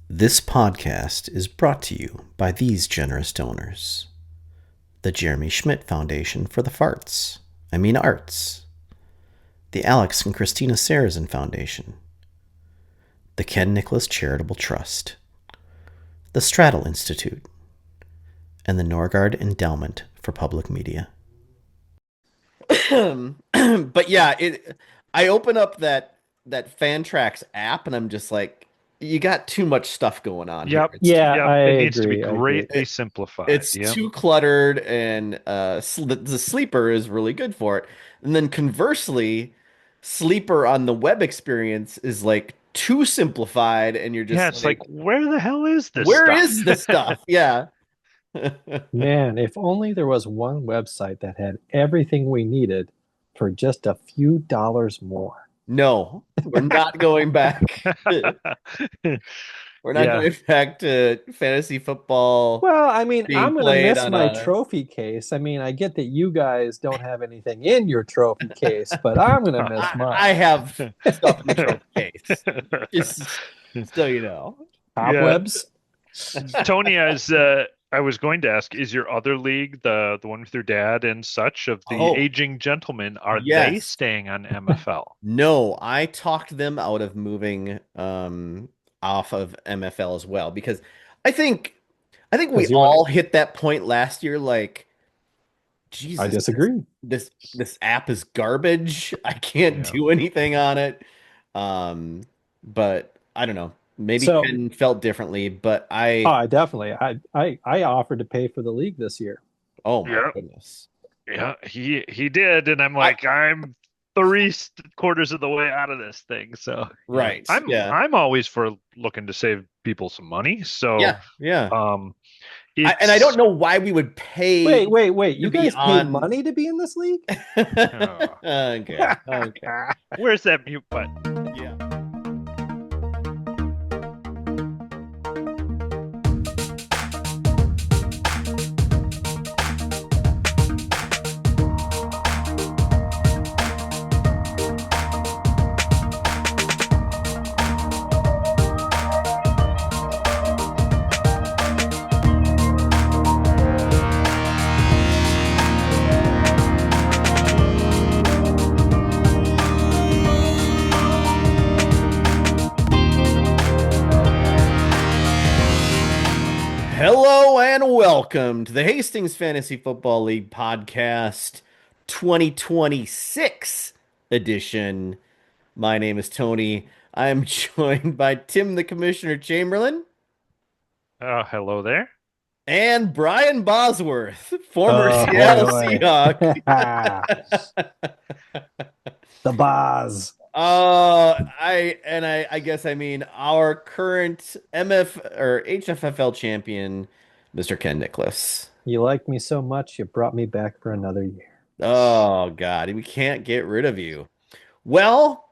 This podcast is brought to you by these generous donors: the Jeremy Schmidt Foundation for the Arts, the Alex and Christina Sarrazin Foundation, the Ken Nicholas Charitable Trust, the Straddle Institute, and the Norgard Endowment for Public Media. But yeah, I open up that Fantrax app and I'm just like, you got too much stuff going on here. Yep. It's Yeah, Yep. I It needs to be agree. I agree. greatly simplified. it's Yep. too cluttered, and the sleeper is really good for it. And then conversely, sleeper on the web experience is like too simplified, and you're Yeah, just it's like, like, where the hell is this where stuff? is the stuff? Yeah. Man, if only there was one website that had everything we needed for just a few dollars more. No, we're not going back. We're not Yeah. going back to fantasy football Well, I mean, being I'm gonna played miss on my a. trophy case. I mean, I get that you guys don't have anything in your trophy case, but I'm gonna miss I mine. have stuff in the trophy case. Just so you know. Yeah. Cobwebs? Tony, as I was going to ask, is your other league, the one with your dad and such of the Oh, aging gentlemen, are they yes. staying on MFL? No, I talked them out of moving off of MFL as well, because I think I think we Because you want all hit that point last year, like, I Jesus, disagree. this app is garbage. I can't Yeah. do anything on it. Um, but I don't know. Maybe So, Ken felt differently, but oh, I, I definitely I offered to pay for the league this year. oh my Yeah. goodness. Yeah. He did, and I'm I like, I'm quarters of the way out of this thing. So yeah, right. I'm Yeah. I'm always for looking to save people some money. So Yeah. Yeah. um, And I don't it's know why we would pay Wait. to You be guys pay on. money to be in this league? uh, Okay. Okay. where's that mute button? Yeah. Hello and welcome to the Hastings Fantasy Football League Podcast 2026 edition. My name is Tony. I am joined by Tim the Commissioner Chamberlain Hello there. and Brian Bosworth, former Hoy Seattle hoy. Seahawk. The Boz. I guess I mean our current MF or HFFL champion, Mr. Ken Nicholas. You liked me so much, you brought me back for another year. Oh God, we can't get rid of you. Well,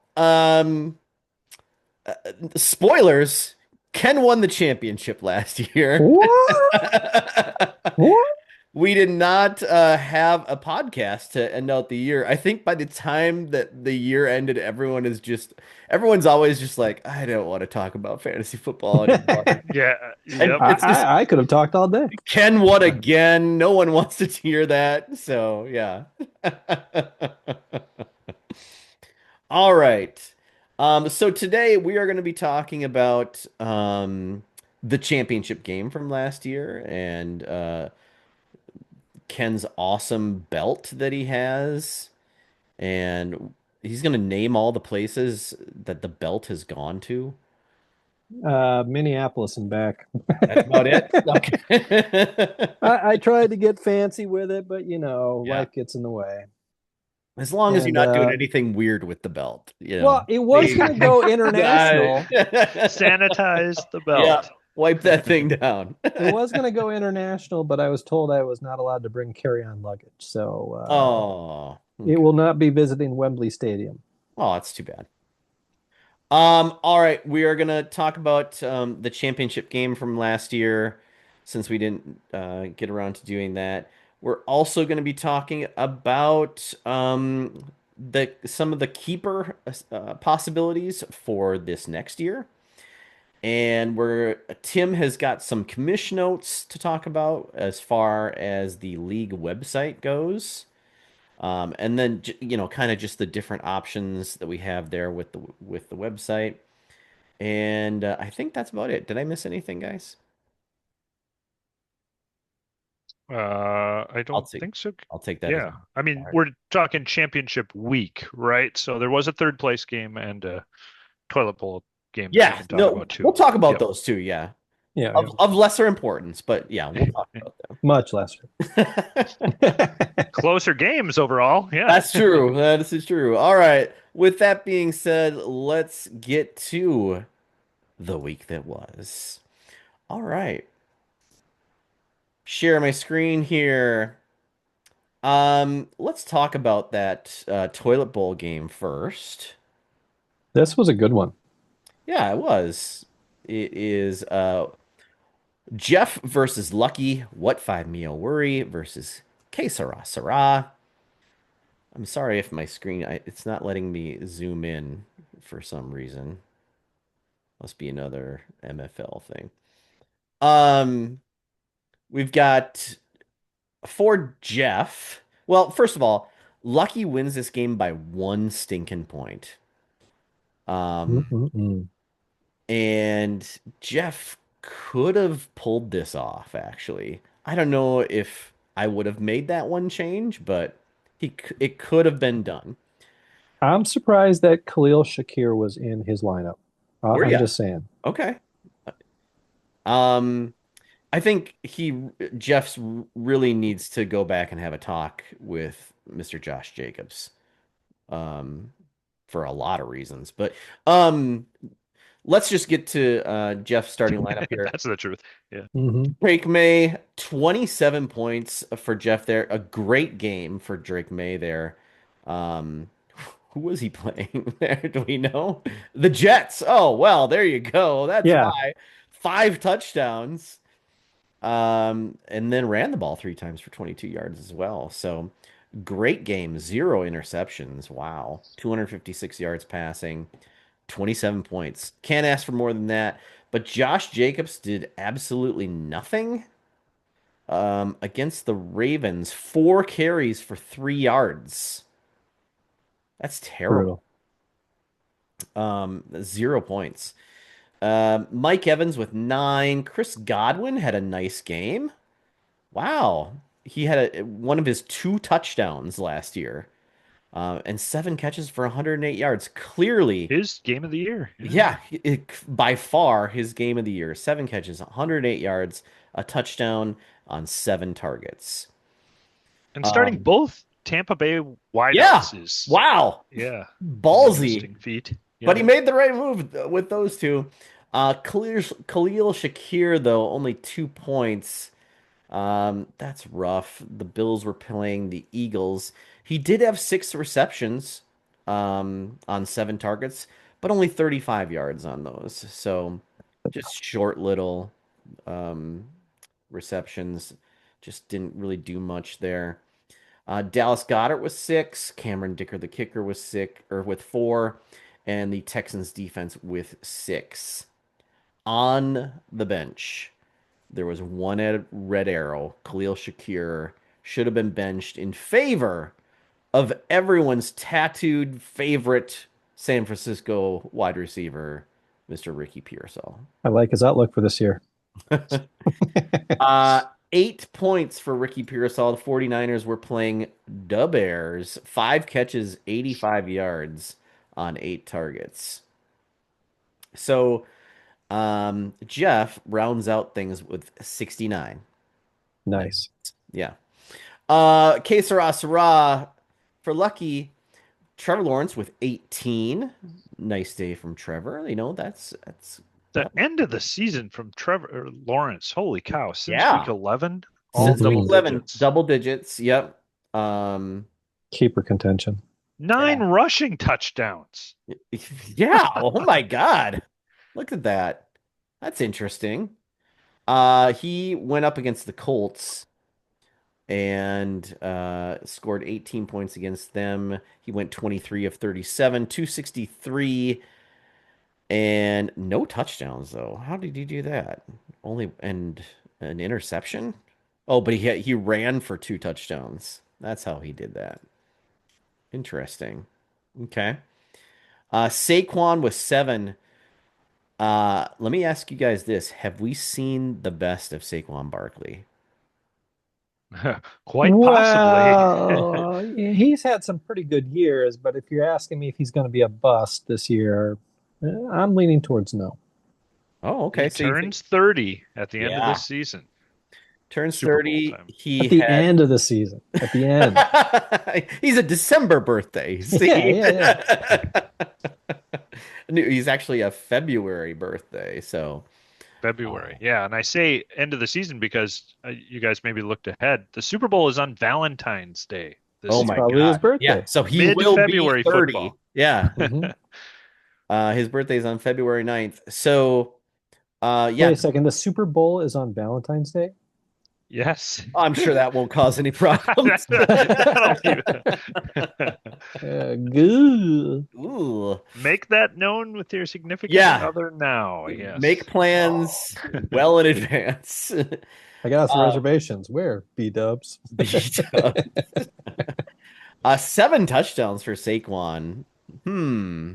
spoilers, Ken won the championship last year. What? What? We did not have a podcast to end out the year. I think by the time that the year ended, everyone's always just like, I don't want to talk about fantasy football anymore. Yeah. And Yep. it's just I could have talked all day. Ken won again. No one wants to hear that. So yeah. All right. So today we are going to be talking about the championship game from last year and Ken's awesome belt that he has. And he's going to name all the places that the belt has gone to. Minneapolis and back. That's about it. Okay. I tried to get fancy with it, but Yeah. life gets in the way. As long as you're And not doing anything weird with the belt, well, it was Maybe. going to go international. Sanitize the Yeah, belt. wipe that thing down. It was going to go international, but I was told I was not allowed to bring carry-on luggage. So Oh, it okay. will not be visiting Wembley Stadium. Oh, that's too bad. All right, we are gonna talk about the championship game from last year, since we didn't get around to doing that. We're also going to be talking about the some of the keeper possibilities for this next year. And Tim has got some commission notes to talk about as far as the league website goes. And then kind of just the different options that we have there with the website. And I think that's about it. Did I miss anything, guys? I I'll don't take think so. I'll take that as Yeah. I all mean, right. we're talking championship week, right? So there was a third place game and a toilet bowl game that we Yeah, can talk no, about we'll too. talk about Yep. those too. Yeah, Yeah, yeah. of lesser importance, but yeah, we'll talk about Much less. them. Closer games overall. Yeah. That's true. That is true. All right. With that being said, let's get to the week that was. All right. Share my screen here. Let's talk about that toilet bowl game first. This was a good one. Yeah, it was. It is Jeff versus Lucky. What five meal worry versus Que Sera Sera. I'm sorry if my screen it's not letting me zoom in for some reason. Must be another MFL thing. Um, we've got for Jeff. Well, first of all, Lucky wins this game by one stinking point. Um, Mm-mm-mm. and Jeff could have pulled this off, actually. I don't know if I would have made that one change, but it could have been done. I'm surprised that Khalil Shakir was in his lineup. Were I'm you? just saying. Okay. Um, I think Jeff's really needs to go back and have a talk with Mr. Josh Jacobs. Um, for a lot of reasons. But um, let's just get to Jeff's starting lineup here. That's the truth. Yeah. Drake May, 27 points for Jeff there. A great game for Drake May there. Um, who was he playing there? Do we know? The Jets. Oh, well, there you go. That's Yeah, why. Five touchdowns. And then ran the ball three times for 22 yards as well. So great game. Zero interceptions. Wow. 256 yards passing, 27 points. Can't ask for more than that. But Josh Jacobs did absolutely nothing against the Ravens. Four carries for 3 yards. That's terrible. brutal. 0 points. Mike Evans with 9. Chris Godwin had a nice game. Wow. He had one of his two touchdowns last year, and seven catches for 108 yards. Clearly, His game of the year. Yeah. yeah, by far his game of the year. Seven catches, 108 yards, a touchdown on seven targets. And starting Um, both Tampa Bay yeah, wideouts is, wow, yeah, an ballsy. interesting feat. But Yeah. he made the right move with those two. Khalil Shakir, though, only 2 points. That's rough. The Bills were playing the Eagles. He did have six receptions, on seven targets, but only 35 yards on those. So just short little, um, receptions. Just didn't really do much there. Dallas Goedert was six. Cameron Dicker, the kicker, was sick or with four, and the Texans defense with six. On the bench, there was one red arrow. Khalil Shakir should have been benched in favor of everyone's tattooed favorite San Francisco wide receiver, Mr. Ricky Pearsall. I like his outlook for this year. uh, 8 points for Ricky Pearsall. The 49ers were playing the Bears. Five catches, 85 yards on eight targets. So Jeff rounds out things with 69. Nice. Yeah. Que Sera Sera for Lucky. Trevor Lawrence with 18. Nice day from Trevor. That's The end of the season from Trevor Lawrence. Holy cow. Since week yeah. 11, all Since week double Mhm. 11, digits. double digits. Yep. Um, Keeper contention. Nine yeah. rushing touchdowns. Yeah. Oh my God. Look at that. That's interesting. He went up against the Colts and scored 18 points against them. He went 23 of 37, 263. And no touchdowns though. How did he do that? Only and an interception? Oh, but he ran for two touchdowns. That's how he did that. Interesting. Okay. Saquon with 7. Let me ask you guys this. Have we seen the best of Saquon Barkley? Quite possibly. Well, he's had some pretty good years, but if you're asking me if he's going to be a bust this year, I'm leaning towards no. Oh, okay. He So you think, turns 30 at the end of yeah, this season. turns Super Bowl 30. time. At He the had end of the season, at the end. he's a December birthday. Yeah, See? yeah, yeah. He's actually a February birthday, so February. oh, Yeah, and I say end of the season because you guys maybe looked ahead. The Super Bowl is on Valentine's Day this oh It's my year. probably his God. Yeah, birthday. so he will be Mid-February 30. football. Yeah. Hmm. His birthday's on February 9th. So Wait yeah, a second. The Super Bowl is on Valentine's Day? Yes. I'm sure that won't cause any problems. That'll be Good. Ooh. Make that known with your significant Yeah, other now. make Yes. plans well in advance. I got some Uh, reservations. Where? B-dubs. beat up. 7 touchdowns for Saquon. Hmm.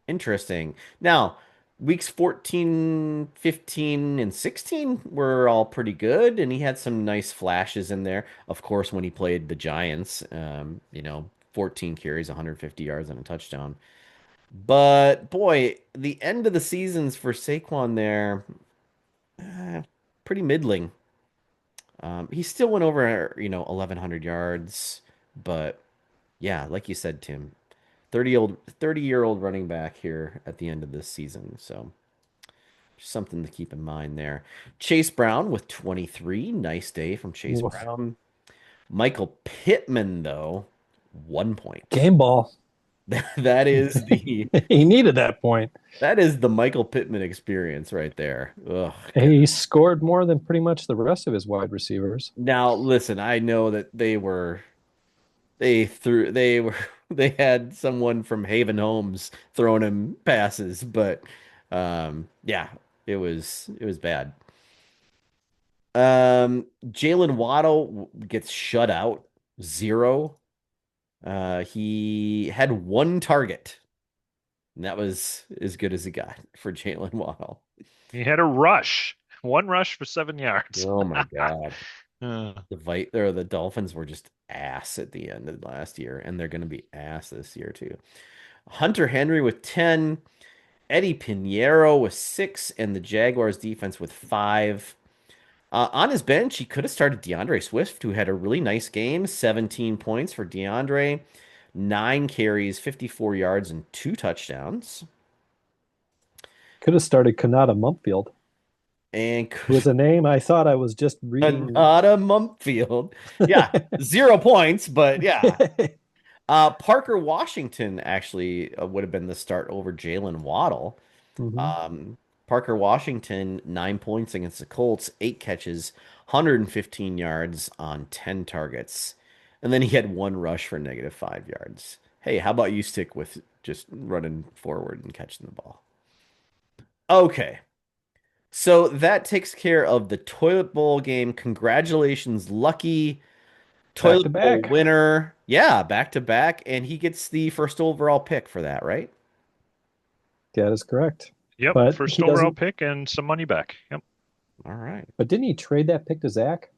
Interesting. Now, weeks 14, 15, and 16 were all pretty good, and he had some nice flashes in there. Of course, when he played the Giants, 14 carries, 150 yards, and a touchdown. But boy, the end of the seasons for Saquon there, eh, pretty middling. He still went over, 1,100 yards, but yeah, like you said, Tim, 30-year-old running back here at the end of this season. So just something to keep in mind there. Chase Brown with 23. Nice day from Chase Woof. Brown. Michael Pittman, though, 1 point. Game ball. That is the He needed that point. that is the Michael Pittman experience right there. Ugh, God. He scored more than pretty much the rest of his wide receivers. Now listen, I know that they were they had someone from Haven Homes throwing him passes, but yeah, it was bad. Jalen Waddle gets shut out, 0. He had 1 target, and that was as good as it got for Jalen Waddle. He had a rush. One rush for 7 yards. Oh my God. Uh, The Dolphins were just ass at the end of last year, and they're going to be ass this year too. Hunter Henry with 10, Eddie Pinheiro with 6, and the Jaguars defense with 5. On his bench, he could have started DeAndre Swift, who had a really nice game, 17 points for DeAndre, 9 carries, 54 yards, and 2 touchdowns. Could have started Kanata Mumpfield, And who was a name I thought I was just reading. Kanata Mumpfield. Yeah, 0 points, but yeah. Parker Washington actually would have been the start over Jalen Waddle. Mhm. Um, Parker Washington, 9 points against the Colts, 8 catches, 115 yards on 10 targets. And then he had 1 rush for -5 yards. Hey, how about you stick with just running forward and catching the ball? Okay. So that takes care of the Toilet Bowl game. Congratulations, Lucky. Back to Toilet Bowl back. winner. Yeah, back to back. And he gets the first overall pick for that, right? That is correct. yep. But First he overall doesn't. pick and some money back. Yep. All right. But didn't he trade that pick to Zach?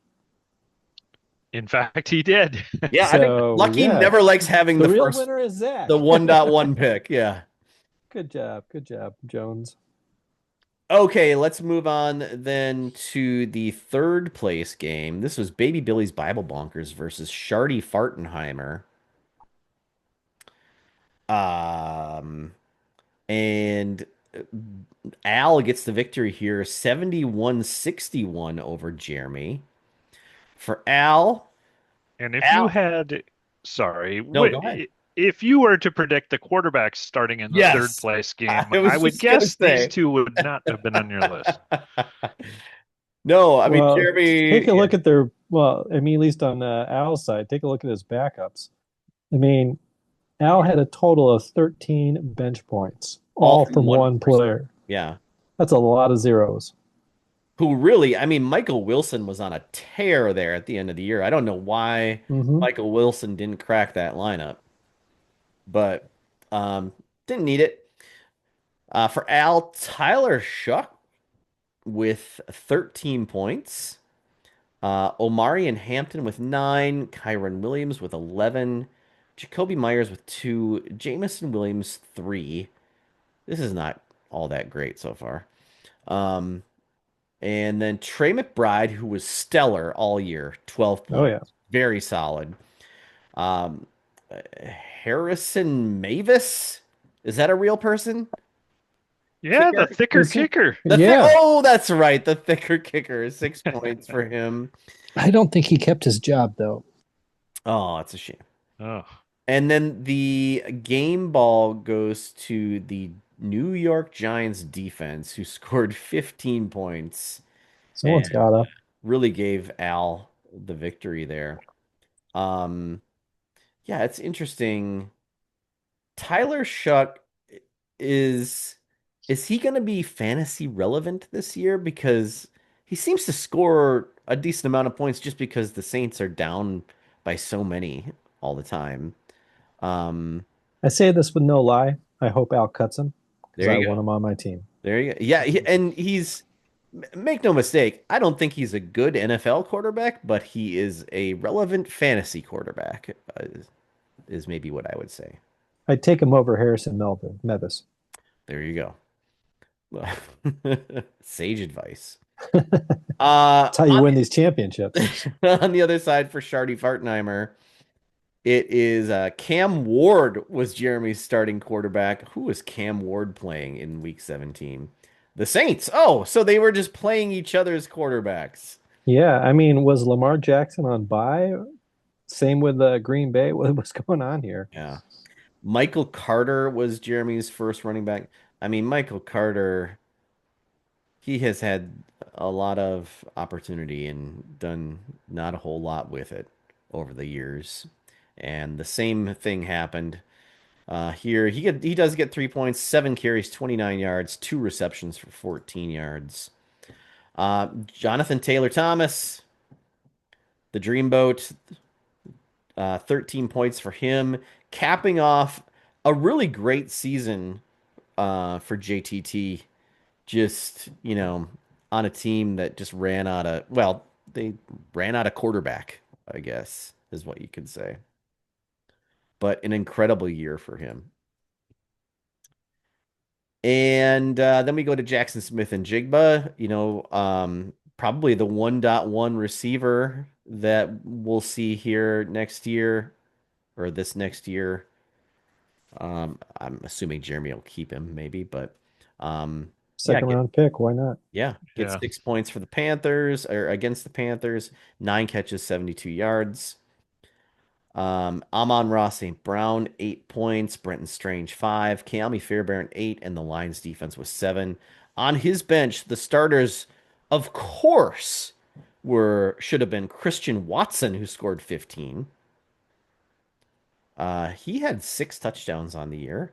In fact, he did. Yeah, I think So Lucky yeah, never likes having the the real first, winner is Zach. the 1.1 pick. Yeah. Good job, Jones. Okay, let's move on then to the third place game. This was Baby Billy's Bible Bonkers versus Shardy Fartenheimer. Um, and Al gets the victory here, 71-61 over Jeremy. For Al, And if you Al, had, sorry, no, go ahead. if you were to predict the quarterbacks starting in the third Yes, place I game, I was would just gonna guess these say. two would not have been on your list. No, I mean Well, take Jeremy. a look at their. Well, I mean, at least on Al's side, take a look at his backups. I mean, Al had a total of 13 bench points, all all from from one one person. player. Yeah. That's a lot of zeros. Who really, I mean, Michael Wilson was on a tear there at the end of the year. I don't know why Hmm. Michael Wilson didn't crack that lineup, but um, didn't need it. For Al, Tyler Shuck with 13 points. Omari and Hampton with 9. Kyron Williams with 11. Jacoby Myers with 2. Jamison Williams, 3. This is not all that great so far. Um, and then Trey McBride, who was stellar all year, 12 Oh, points. yeah. Very solid. Um, Harrison Mavis, is that a real person? Yeah, the Kicker? thicker Is he? kicker. Yeah. Oh, that's right. The thicker kicker. 6 points for him. I don't think he kept his job, though. Oh, it's a shame. Oh, And then the game ball goes to the New York Giants defense, who scored 15 points Someone's and got to. really gave Al the victory there. Um, yeah, it's interesting. Tyler Shuck is is he going to be fantasy relevant this year? Because he seems to score a decent amount of points just because the Saints are down by so many all the time. Um, I say this with no lie. I hope Al cuts him because there I you want go. him on my team. There you go. Yeah, and make no mistake, I don't think he's a good NFL quarterback, but he is a relevant fantasy quarterback, is maybe what I would say. I'd take him over Harrison Melvin, Mevis. There you go. Sage advice. That's how you win these championships. On the other side for Shardy Fartenheimer, it is Cam Ward was Jeremy's starting quarterback. Who was Cam Ward playing in week 17? The Saints. Oh, so they were just playing each other's quarterbacks. Yeah, I mean, was Lamar Jackson on bye? Same with Green Bay. What's going on here? Yeah. Michael Carter was Jeremy's first running back. I mean, Michael Carter, he has had a lot of opportunity and done not a whole lot with it over the years. And the same thing happened here. He does get 3 points, 7 carries, 29 yards, 2 receptions for 14 yards. Jonathan Taylor Thomas, the Dreamboat, 13 points for him, capping off a really great season for JTT. Just, on a team that just ran out of, well, they ran out of quarterback, I guess, is what you could say. But an incredible year for him. And then we go to Jackson Smith and Jigba, probably the 1.1 receiver that we'll see here next year or this next year. I'm assuming Jeremy will keep him maybe, but yeah, Second round pick. Why not? get yeah. 6 points for the Panthers or against the Panthers, 9 catches, 72 yards. Amon-Ra St. Brown, 8 points. Brenton Strange, 5. Keami Fairbairn, 8. And the Lions defense was 7. On his bench, the starters, of course, should have been Christian Watson, who scored 15. He had 6 touchdowns on the year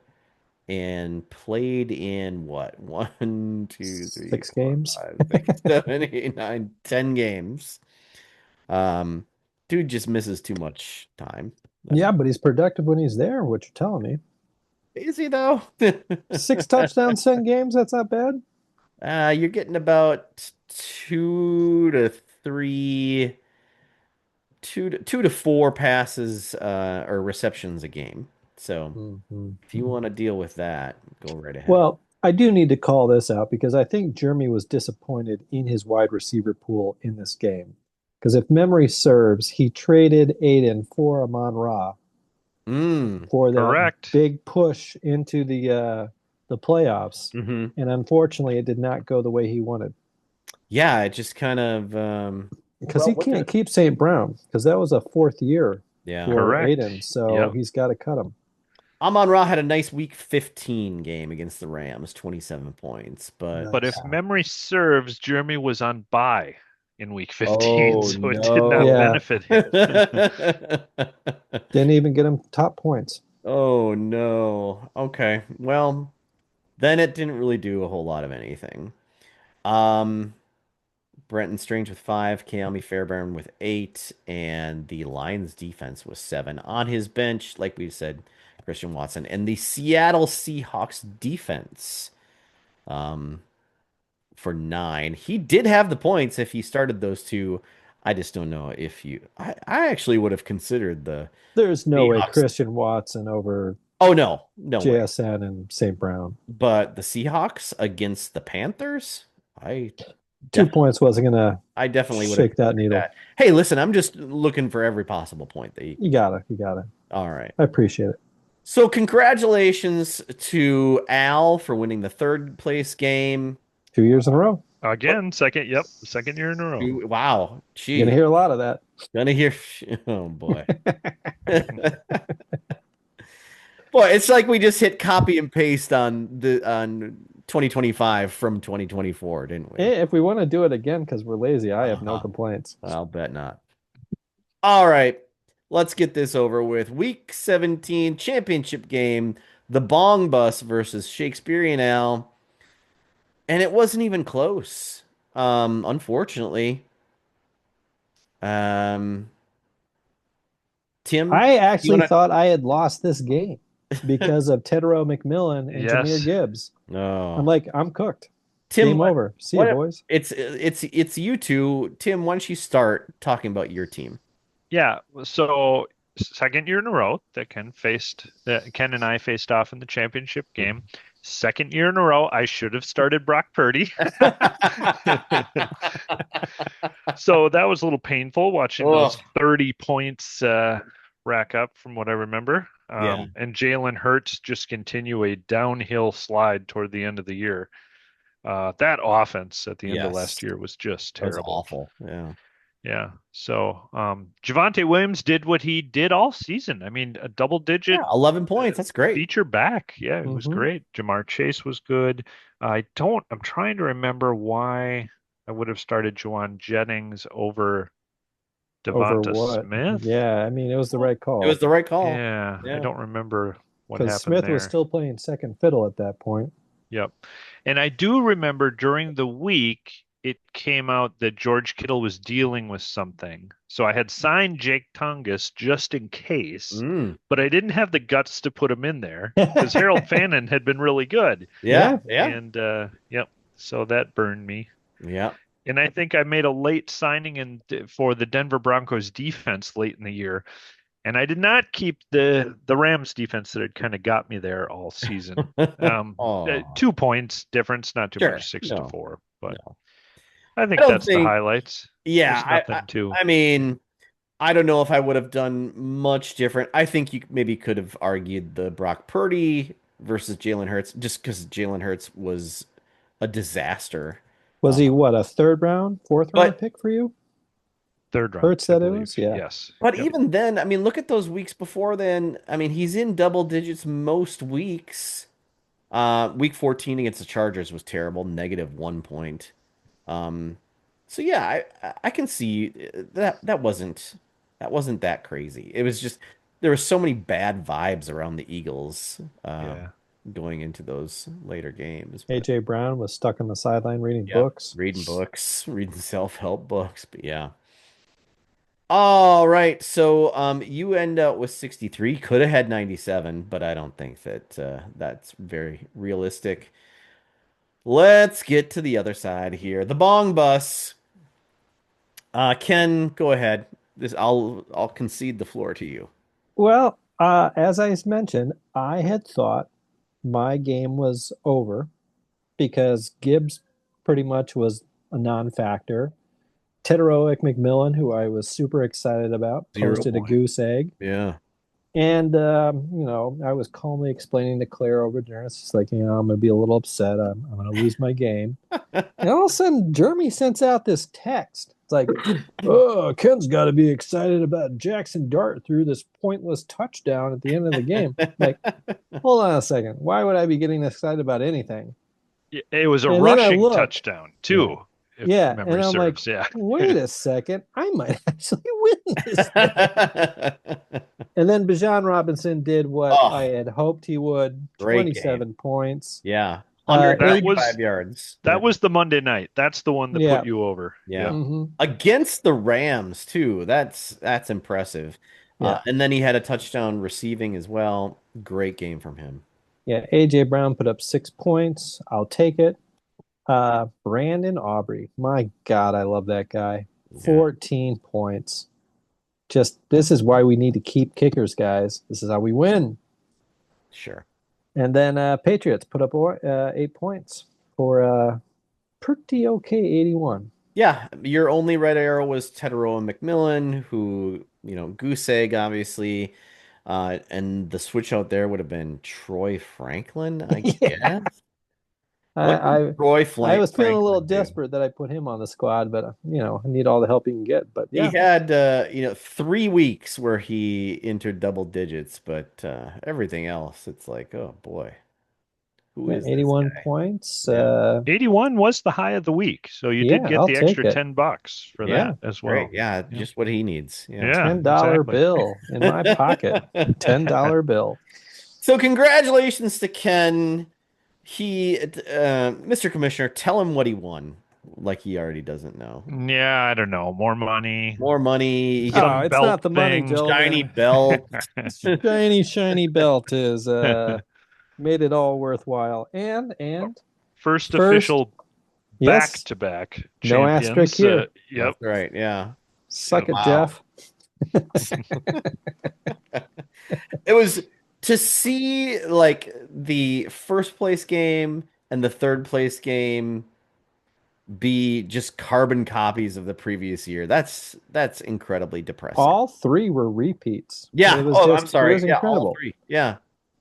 and played in what? 1, 2, 3, Six 4, games. 5, 6, 7, 8, 9, 10 games. Um, Dude just misses too much time. Yeah, but he's productive when he's there, what you're telling me. Is he though? 6 touchdowns, 10 games. That's not bad. You're getting about 2 to 3, 2 to 4 passes or receptions a game. So if you Mhm. want to deal with that, go right ahead. Well, I do need to call this out because I think Jeremy was disappointed in his wide receiver pool in this game. Because if memory serves, he traded Aiden for Amon Ra Mm. for that Correct. big push into the playoffs, Hmm. and unfortunately, it did not go the way he wanted. Yeah, it just kind of Because well, he what kind can't of keep St. Brown because that was a fourth year yeah. for Correct. Aiden, so Yep. he's got to cut him. Amon-Ra had a nice week 15 game against the Rams, 27 points, but But if Nice. memory serves, Jeremy was on bye in week 15, oh so it did not no. Yeah, benefit him. didn't even get him top points. Oh no. Okay. Well, then it didn't really do a whole lot of anything. Um, Brenton Strange with 5, Kaomi Fairbairn with 8, and the Lions defense was 7. On his bench, like we said, Christian Watson. And the Seattle Seahawks defense for 9. He did have the points if he started those two. I just don't know if you. I actually would have considered the There's no way Seahawks. Christian Watson over Oh no, no way. JSN and St. Brown. But the Seahawks against the Panthers, I 2 points wasn't going to I definitely would have shake that considered needle. that. Hey, listen, I'm just looking for every possible point that you can. You got it. All right. I appreciate it. So congratulations to Al for winning the third place game. 2 years in a row. Again, second year in a row. Wow. You're going to Gee. hear a lot of that. Gonna hear. Oh boy. Boy, it's like we just hit copy and paste on 2025 from 2024, didn't we? If we want to do it again because we're lazy, I have no Uh-huh. complaints. I'll bet not. All right. Let's get this over with. Week 17 championship game, the Bong Bus versus Shakespearean Al. And it wasn't even close. Unfortunately. Um, Tim, I you actually want thought I had lost this game because of Tedero McMillan and Yes. Jameer Gibbs. to? I'm like, I'm cooked. Tim, Game over. See you, what- boys. it's you two. Tim, why don't you start talking about your team? Yeah, so second year in a row that Ken and I faced off in the championship game. Second year in a row, I should have started Brock Purdy. So that was a little painful watching those 30 points rack up from what I remember. Yeah. And Jalen Hurts just continue a downhill slide toward the end of the year. That offense at the end of Yes. last year was just That was terrible. awful. Yeah. Yeah. So Javonte Williams did what he did all season. I mean, a double-digit Yeah, 11 points. That's great. feature back. Yeah, it was Mhm. great. Jamar Chase was good. I'm trying to remember why I would have started Juwan Jennings over Over Devonta what? Smith. Yeah, I mean, it was the right call. It was the right call. Yeah, I Yeah. don't remember what because happened Smith there. was still playing second fiddle at that point. Yep. And I do remember during the week it came out that George Kittle was dealing with something. So I had signed Jake Tungus just in case, Mm. but I didn't have the guts to put him in there because Harold Fannin had been really good. Yeah. Yeah. And yep, so that burned me. Yeah. And I think I made a late signing for the Denver Broncos defense late in the year. And I did not keep the Rams defense that had kind of got me there all season. Aw. 2 points difference, not too Sure. much, 6 No. to 4. But No. I think I don't that's the think- highlights. Yeah. There's nothing too. I mean, I don't know if I would have done much different. I think you maybe could have argued the Brock Purdy versus Jalen Hurts just because Jalen Hurts was a disaster. Was he what, a third round, fourth round But- pick for you? Third round. Hurts I that it believe. was? Yeah. Yes. But Yep. even then, I mean, look at those weeks before then. I mean, he's in double digits most weeks. Week 14 against the Chargers was terrible, -1 point. So yeah, I can see that wasn't that crazy. It was just there were so many bad vibes around the Eagles Yeah. going into those later games. But, AJ Brown was stuck on the sideline reading yeah, books. reading self-help books. But yeah. All right, so you end up with 63. Could have had 97, but I don't think that that's very realistic. Let's get to the other side here. The Bong Bus. Ken, go ahead. I'll concede the floor to you. Well, as I mentioned, I had thought my game was over because Gibbs pretty much was a non-factor. Tedoroic McMillan, who I was super excited about, 0 posted a point. goose egg. Yeah. And, I was calmly explaining to Claire over dinner, it's just like, I'm going to be a little upset. I'm going to lose my game. And all of a sudden, Jeremy sends out this text. It's like, oh, Ken's got to be excited about Jackson Dart threw this pointless touchdown at the end of the game. Like, hold on a second. Why would I be getting excited about anything? It was a And then I rushing looked. touchdown too. If Yeah, memory and I'm like, serves. Yeah. wait a second. I might actually win this thing. And then Bijan Robinson did what I Oh, had hoped he would. great game. 27 points. Yeah. That 8. 195 was yards. Yeah. that was the Monday night. That's the one that put Yeah. you over. Yeah. Yep. Against the Rams too. That's impressive. Yeah. And then he had a touchdown receiving as well. Great game from him. Yeah. AJ Brown put up 6 points. I'll take it. Brandon Aubrey. My God, I love that guy. Yeah, 14 points. Just this is why we need to keep kickers, guys. This is how we win. sure. And then Patriots put up 8 points for pretty okay 81. Yeah, your only red arrow was Tedero McMillan, who, goose egg, obviously. And the switch out there would have been Troy Franklin, I Yeah. guess. I, What did I Troy I was feeling a little Franklin do? desperate that I put him on the squad, but I need all the help he can get. But He yeah, had, 3 weeks where he entered double digits, but everything else, it's like, oh boy, who yeah, is this 81 guy? points. Yeah, 81 was the high of the week, so you did Yeah, get I'll the take extra it. $10 for Yeah, that as great. well. Yeah, Yeah. just what he needs. Yeah. Yeah, $10 exactly. bill in my pocket. $10 bill. So congratulations to Ken. Mr. Commissioner, tell him what he won, like he already doesn't know. Yeah, I don't know. More money, More money, he Oh, some it's belt not the money, thing. shiny gentlemen. belt. Shiny belt is made it all worthwhile. And First first, official yes, back-to-back no asterisk champions. here. Yep. That's right. Yeah. Suck Yep. it, Wow. Jeff. It was to see like the first place game and the third place game be just carbon copies of the previous year. That's incredibly depressing. All three were repeats. Yeah. I'm It sorry. was Yeah, all incredible. three. Yeah.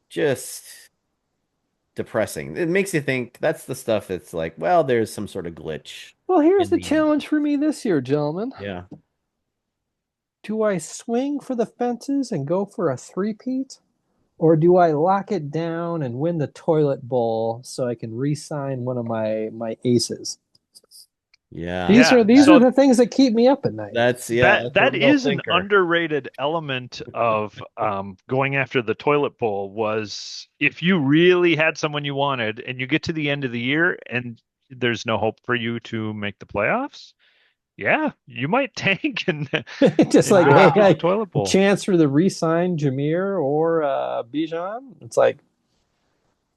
Just depressing. It makes you think that's the stuff that's like, well, there's some sort of glitch Well, here's in the the challenge for me this year, gentlemen. yeah. Do I swing for the fences and go for a three-peat? Or do I lock it down and win the toilet bowl so I can re-sign one of my aces? Yeah. These are Yeah. these are So the things that keep me up at night. that That's a that real is an thinker. underrated element of going after the toilet bowl was if you really had someone you wanted and you get to the end of the year and there's no hope for you to make the playoffs, yeah, you might tank and Just and like, go hey, after the toilet bowl. chance for the re-sign Jameer or Bijan. It's like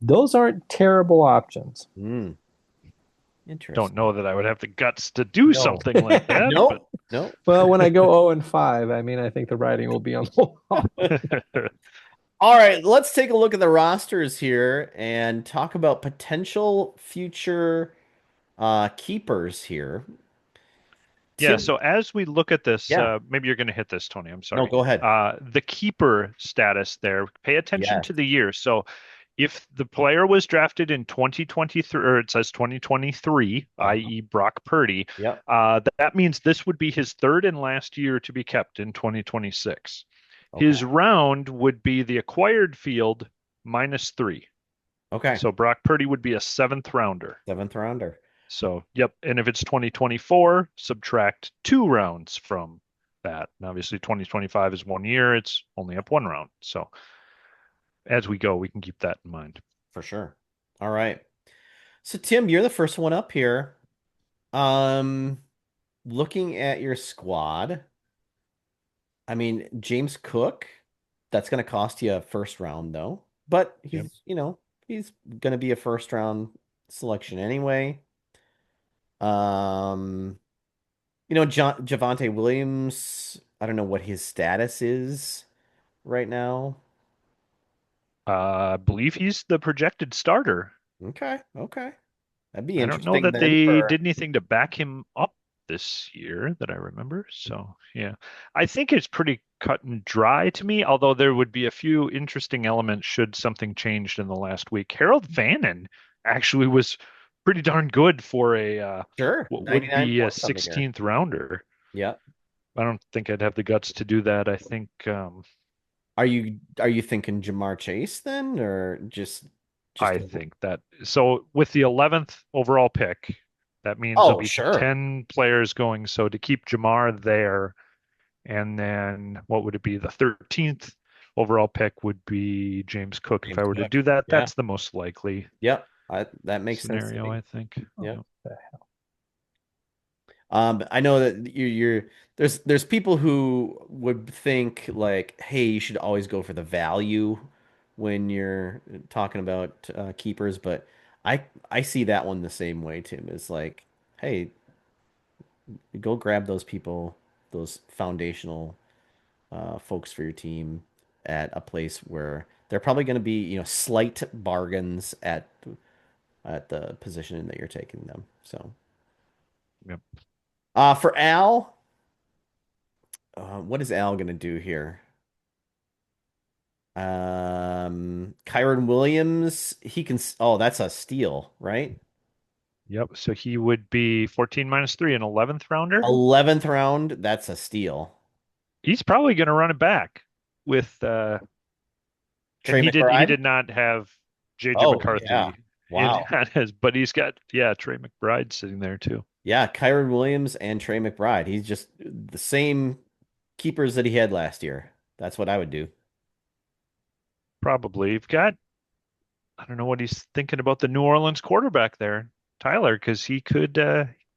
those aren't terrible options. Hmm. Don't Interesting. know that I would have the guts to do No. something like that, but Nope. Nope. Well, when I go 0-5, I think the writing will be on the wall. All right, let's take a look at the rosters here and talk about potential future keepers here. yeah, Tim, so as we look at this, yeah. maybe you're going to hit this, Tony. I'm No, sorry. go ahead. The keeper status there, pay attention Yes. to the year. So if the player was drafted in 2023, or it says 2023, i.e., Brock Purdy, Yep. that means this would be his third and last year to be kept in 2026. Okay. His round would be the acquired field -3. Okay. So Brock Purdy would be a seventh rounder. Seventh rounder. So, yep. And if it's 2024, subtract 2 rounds from that. And obviously, 2025 is 1 year. It's only up 1 round. So, as we go, we can keep that in mind. For sure. All right. So Tim, you're the first one up here. Um, Looking at your squad, I mean, James Cook, that's going to cost you a first round though. But Yep. he's going to be a first round selection anyway. Um, Javante Williams, I don't know what his status is right now. I believe he's the projected starter. Okay, okay. That'd be I don't know interesting that then they for did anything to back him up this year that I remember. So, yeah, I think it's pretty cut and dry to me, although there would be a few interesting elements should something changed in the last week. Harold Vannon actually was pretty darn good for sure, what would 99 be a points on the year. 16th rounder. Yeah. I don't think I'd have the guts to do that. I think Are you thinking Jamar Chase then, or just I think that so with the 11th overall pick, that means there'll oh, be sure. 10 players going. So to keep Jamar there, and then what would it be? The 13th overall pick would be James Cook. If James I were to Cook. do that, Yeah. that's the most likely Yep. That makes sense to scenario, me. I think. Yep. Yeah. I know that there's people who would think like, hey, you should always go for the value when you're talking about keepers, but I see that one the same way, Tim. Is like, hey, go grab those people, those foundational folks for your team at a place where they're probably going to be, slight bargains at the position that you're taking them. So, Yep. for Al, what is Al going to do here? Kyron Williams, he can. Oh, that's a steal, right? Yep. So he would be 14 minus 3, an 11th rounder. 11th round, that's a steal. He's probably going to run it back with and Trey he McBride. did not have JJ Oh yeah, McCarthy in wow. his, but he's got Trey McBride sitting there too. Yeah, Kyron Williams and Trey McBride. He's just the same keepers that he had last year. That's what I would do. Probably. You've got I don't know what he's thinking about the New Orleans quarterback there, Tyler, because he could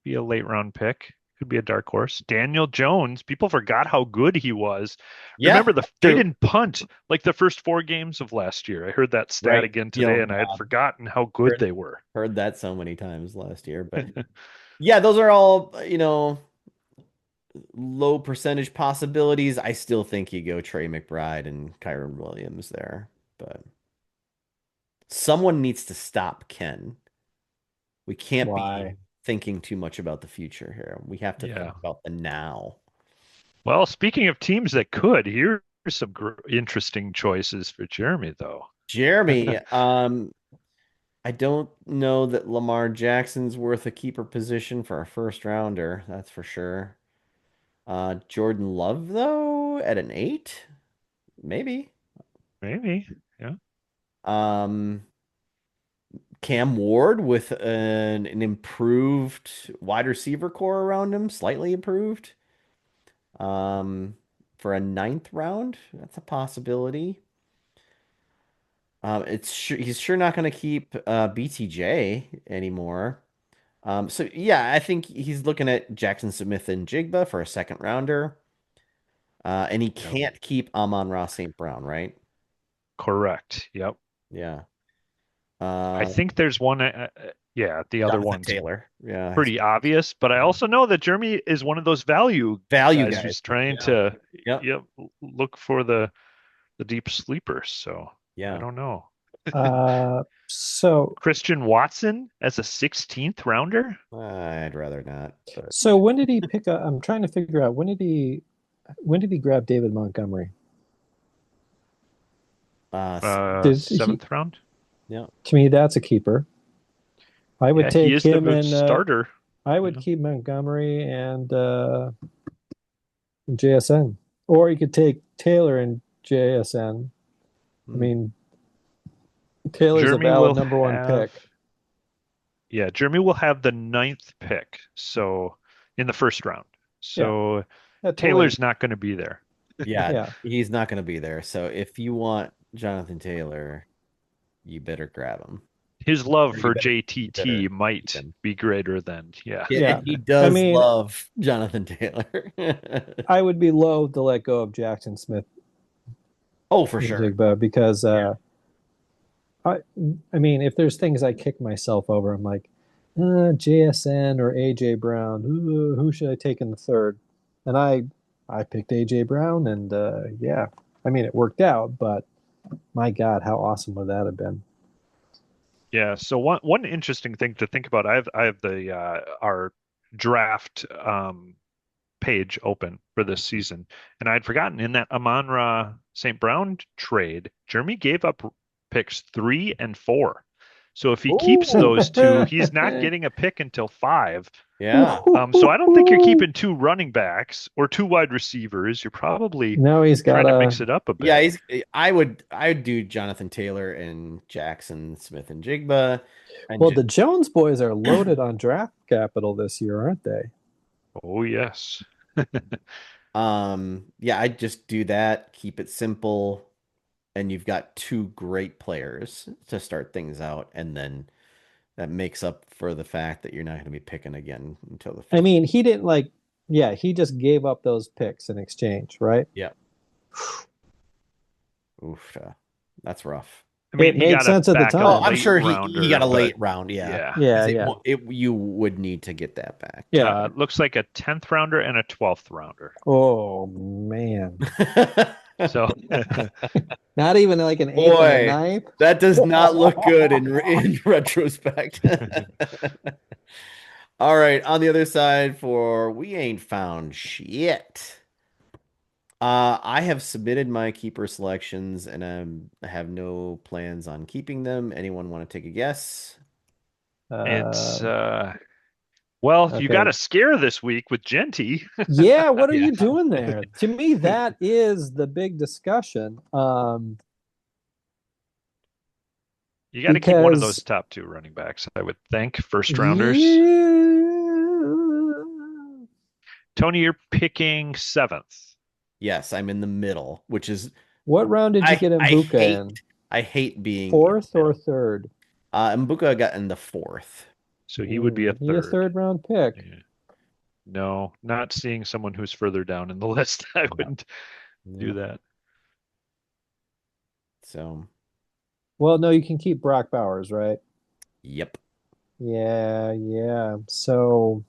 be a late round pick. Could be a dark horse. Daniel Jones. People forgot how good he was. Yeah, Remember they true. didn't punt like the first 4 games of last year. I heard that stat Right. again You know, today, and I had Rob, forgotten how good heard, they were. heard that so many times last year. But yeah, those are all, low percentage possibilities. I still think you go Trey McBride and Kyron Williams there. But someone needs to stop Ken. We can't be Why? thinking too much about the future here. We have to think Yeah. about the now. Well, speaking of teams that could, here's some interesting choices for Jeremy, though. Jeremy, I don't know that Lamar Jackson's worth a keeper position for a first rounder. That's for sure. Jordan Love, though, at an 8, maybe. Maybe. Yeah. Um, Cam Ward with an improved wide receiver core around him, slightly improved. Um, for a ninth round, that's a possibility. He's sure not going to keep BTJ anymore. So yeah, I think he's looking at Jackson Smith and Jigba for a second rounder. And he Yep. can't keep Amon-Ra St. Brown, right? Correct. Yep. Yeah. I Uh, think there's one. Yeah, the other Jonathan one's Taylor. Yeah. pretty obvious, but I also know that Jeremy is one of those value Value guys guys. who's trying Yeah. to, Yep. yep, look for the deep sleepers. So I Yeah. don't know. So Christian Watson as a 16th rounder. I'd rather not. But so when did he pick up? I'm trying to figure out when did he grab David Montgomery? Did he? 7th round. yeah. To me, that's a keeper. I would Yeah, he take is the him and starter. I would Yeah. keep Montgomery and JSN, or you could take Taylor and JSN. I Hmm. mean, Taylor's a Jeremy valid will number one have, pick. yeah, Jeremy will have the 9th pick. So in the first round. Yeah, So that totally. Taylor's not going to be there. Yeah, Yeah, he's not going to be there. So if you want Jonathan Taylor, you better grab him. His love Or for you better JTT keep might him. be greater than, yeah. Yeah, yeah. and he I does mean, love Jonathan Taylor. I would be loath to let go of Jackson Smith Oh, for and sure. Jigba because Yeah. I I mean, if there's things I kick myself over, I'm like, JSN or AJ Brown. Who should I take in the third? And I picked AJ Brown, and yeah, I mean it worked out, but my God, how awesome would that have been? Yeah. So one interesting thing to think about, I have the our draft page open for this season, and I'd forgotten in that Amon-Ra St. Brown trade, Jeremy gave up picks 3 and 4. So if he keeps those two, he's not getting a pick until 5. Yeah. So I don't think you're keeping 2 running backs or 2 wide receivers. You're probably Now he's got trying to a mix it up a Yeah, bit. I would do Jonathan Taylor and Jackson Smith and Jigba and well, just the Jones boys are loaded on draft capital this year, aren't they? Oh, yes. yeah, I'd just do that, keep it simple. and you've got two great players to start things out, and then that makes up for the fact that you're not going to be picking again until the I fifth. mean, he didn't he just gave up those picks in exchange, right? Yeah. Oof, that's rough. I It mean, he made got a sense at the Oh, time. I'm late sure he got rounder, a but late round, yeah. yeah. Yeah, 'Cause yeah, you would need to get that back. yeah. Looks like a 10th rounder and a 12th rounder. Oh man, So not even like an eighth and a Boy, ninth. that does not look good in retrospect. All right, on the other side for we ain't found shit. I have submitted my keeper selections and I have no plans on keeping them. Anyone want to take a guess? it's Uh, well, you got okay. a scare this week with Genty. Yeah, what are Yeah. you doing there? To me, that is the big discussion. You got to keep one of those Because top two running backs, I would think. First rounders. you, Tony, you're picking 7th. Yes, I'm in the middle, which is what round did you I get I Mbuka hate in? I hate being in Fourth the or middle. third? Mbuka got in the fourth. So he would be a He a third. third round pick. Yeah. No, not seeing someone who's further down in the list. I wouldn't do Yeah. that. So, Well, no, you can keep Brock Bowers, right? yep. Yeah, yeah. So,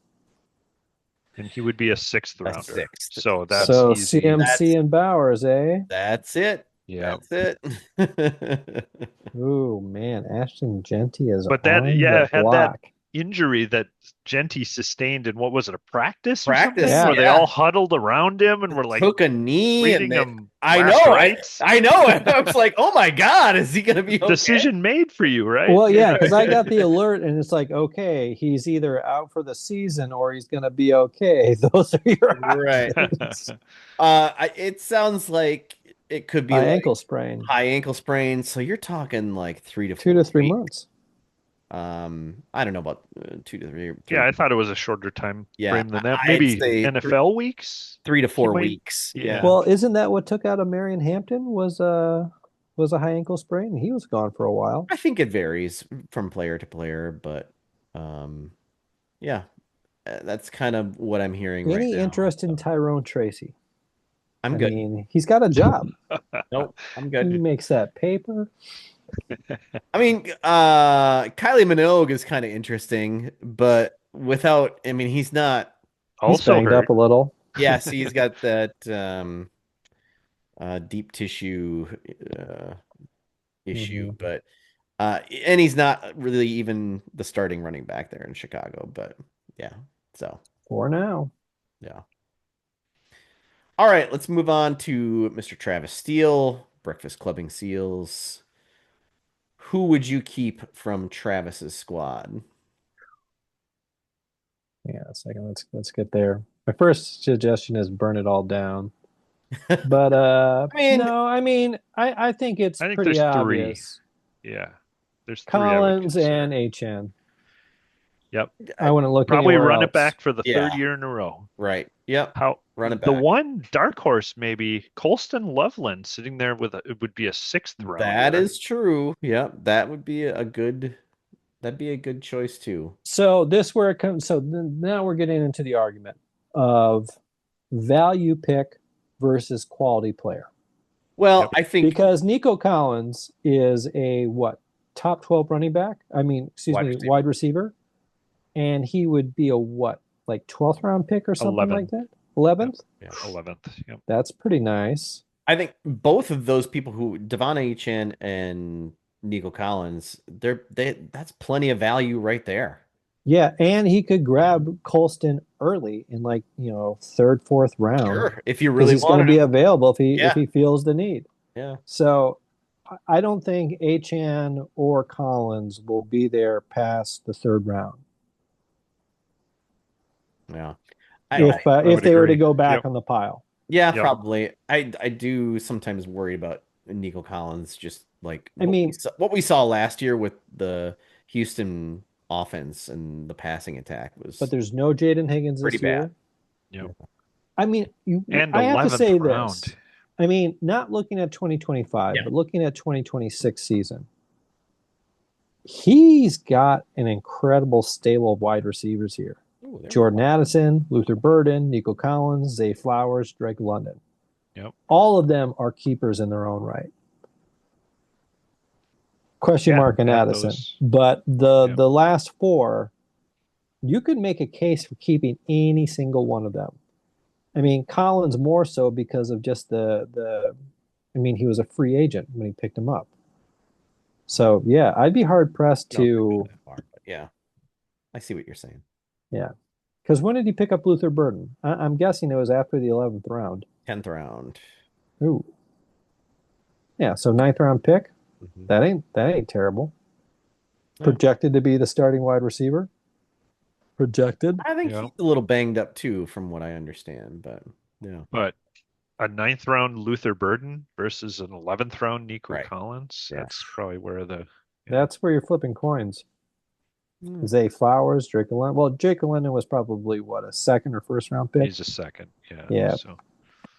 And he would be a 6th A rounder. sixth. So that's so easy. CMC and Bowers, eh? That's it. Yeah. That's it. Ooh, man, Ashton Genty is But that, on yeah, the had that block. injury that Genty sustained in what was it, a practice or Practice, something, Yeah. where they yeah. all huddled around him and were like Took a knee and reading they, him I know, last I, rites. I know. I was like, oh my God, is he gonna be okay? Decision made for you, right? Well, yeah, because I got the alert and it's like, okay, he's either out for the season or he's going to be okay. Those are your Right. options. It sounds like it could be High like ankle sprain, high ankle sprain. So you're talking like 2 to 3 3 weeks. months. I don't know about 2 to 3. Yeah, I thought it was a shorter time Yeah, frame than that. I'd Maybe say NFL weeks. 3 to 4 might, weeks. yeah. Yeah. Well, isn't that what took out of Marion Hampton was a high ankle sprain? He was gone for a while. I think it varies from player to player, but um, yeah, that's kind of what I'm hearing right Any now. interest in Tyrone Tracy? I'm I good. mean, he's got a job. Nope, I'm He good. makes that paper. I mean, Kylie Minogue is kind of interesting, but without, I mean, he's not. He's Also banged hurt. up a little. Yeah, see, he's got that deep tissue issue, Mhm. but and he's not really even the starting running back there in Chicago, but yeah, so For now. yeah. All right, let's move on to Mr. Travis Steele, Breakfast Clubbing Seals. Who would you keep from Travis's squad? Yeah, a second. Let's get there. My first suggestion is burn it all down. But I mean, no, I mean I think it's I think pretty there's 3. obvious. Yeah. There's 3 I would Collins and consider. HN. Yep. I wouldn't look Probably anywhere run it else. back for the Yeah. 3rd year in a row. right. Yep. How Run it the back. one dark horse maybe Colston Loveland sitting there with it would be a 6th rounder. That is true. Yep. That would be a good, that'd be a good choice too. So this where it comes. So now we're getting into the argument of value pick versus quality player. Well, Yep. I think Because Nico Collins is a what top 12 running back? I mean, excuse Wide me, receiver. wide receiver, and he would be a what like 12th round pick or something 11. like that. 11th. Yeah, 11th. Yep. That's pretty nice. I think both of those people who Devon Achan and Nico Collins, that's plenty of value right there. Yeah, and he could grab Colston early in like third, fourth round. Sure, if you Because really he's going to wanted be him. available if Yeah. he feels the need. Yeah. So I don't think Achan or Collins will be there past the third round Yeah. if they were to agree. go back Yep. on the pile. Yeah, Yep. probably. I do sometimes worry about Nico Collins, just like I mean, what we saw last year with the Houston offense and the passing attack was but there's no Jaden Higgins pretty this year. bad. Yep. I mean, And I have to 11th say round. this. I mean, not looking at 2025, Yeah. but looking at 2026 season, he's got an incredible stable of wide receivers here. Ooh, Jordan Addison, Luther Burden, Nico Collins, Zay Flowers, Drake London. Yep. All of them are keepers in their own right. Question Yeah, mark on add Addison. those. But the Yep. last four, you could make a case for keeping any single one of them. I mean, Collins more so because of just I mean, he was a free agent when he picked him up. So yeah, I'd be hard pressed No, to that far, but yeah, I see what you're saying. yeah. Because when did he pick up Luther Burden? I'm guessing it was after the 11th round. 10th round. Ooh. Yeah, so ninth round pick. Mhm. That ain't terrible. Yeah. Projected to be the starting wide receiver. Projected. I think Yeah. he's a little banged up too, from what I understand, but yeah. But a 9th round Luther Burden versus an 11th round Nico Right. Collins. Yeah. That's probably where the That's where you're flipping coins. Mm. Zay Flowers, Drake London. Well, Drake London was probably what, a second or first round pick? he's a second. Yeah. Yeah. So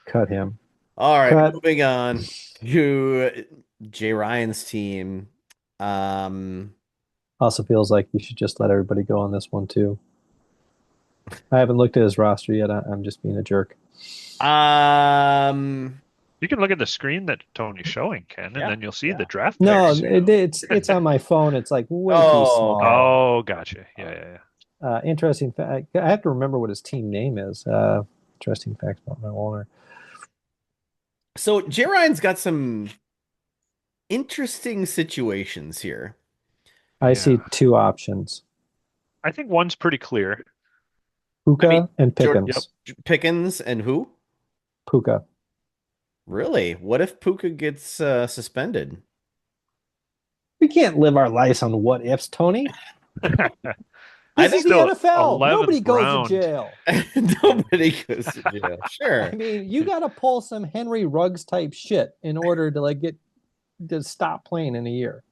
Cut him. All right, Cut. moving on to Jay Ryan's team. Also feels like you should just let everybody go on this one too. I haven't looked at his roster yet. I'm just being a jerk. you can look at the screen that Tony's showing, Ken, and Yeah, then you'll see yeah. the draft No, picks. it's on my phone. It's like way too Oh, small. okay. Oh, gotcha. Yeah. Interesting fact. I have to remember what his team name is. Interesting facts about my owner. So Jay Ryan's got some interesting situations here. I Yeah. see two options: I think one's pretty clear. Puka I mean, and Jordan- Pickens. Pickens and who? Puka. Really? What if Puka gets suspended? We can't live our lives on what ifs, Tony. I This is think the still NFL. 11th Nobody goes round. to jail. Nobody goes to jail. Sure. I mean, you got to pull some Henry Ruggs type shit in order to like get to stop playing in a year.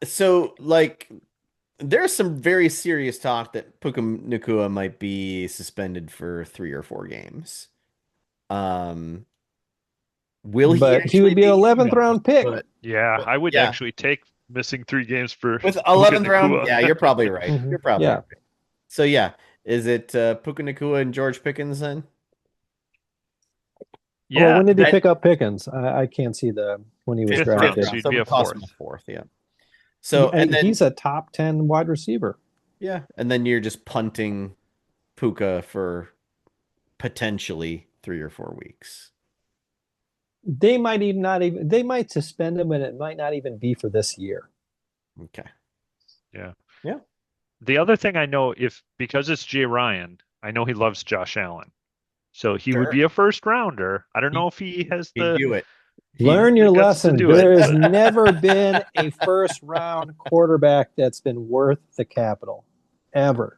So like there's some very serious talk that Puka Nacua might be suspended for 3 or 4 games. Will he But he would be an actually 11th round pick. But Yeah, I would yeah. actually take missing 3 games for with Puka 11th round, Nacua. yeah, you're probably right. Mhm. You're probably Yeah. right. So yeah, is it Puka Nacua and George Pickens then? Yeah, Well, when did he that- pick up Pickens? I can't see when he was Fifth drafted. round, so you'd So be it a cost him fourth. a fourth, yeah. So and then he's a top 10 wide receiver. yeah, and then you're just punting Puka for potentially 3 or 4 weeks. They might they might suspend him, and it might not even be for this year. Okay. Yeah. Yeah. The other thing I know, because it's Jay Ryan, I know he loves Josh Allen. So he Sure. would be a first rounder. I don't know if he has He'd the do it. Learn the your guts to lesson. do it. There has never been a first round quarterback that's been worth the capital ever.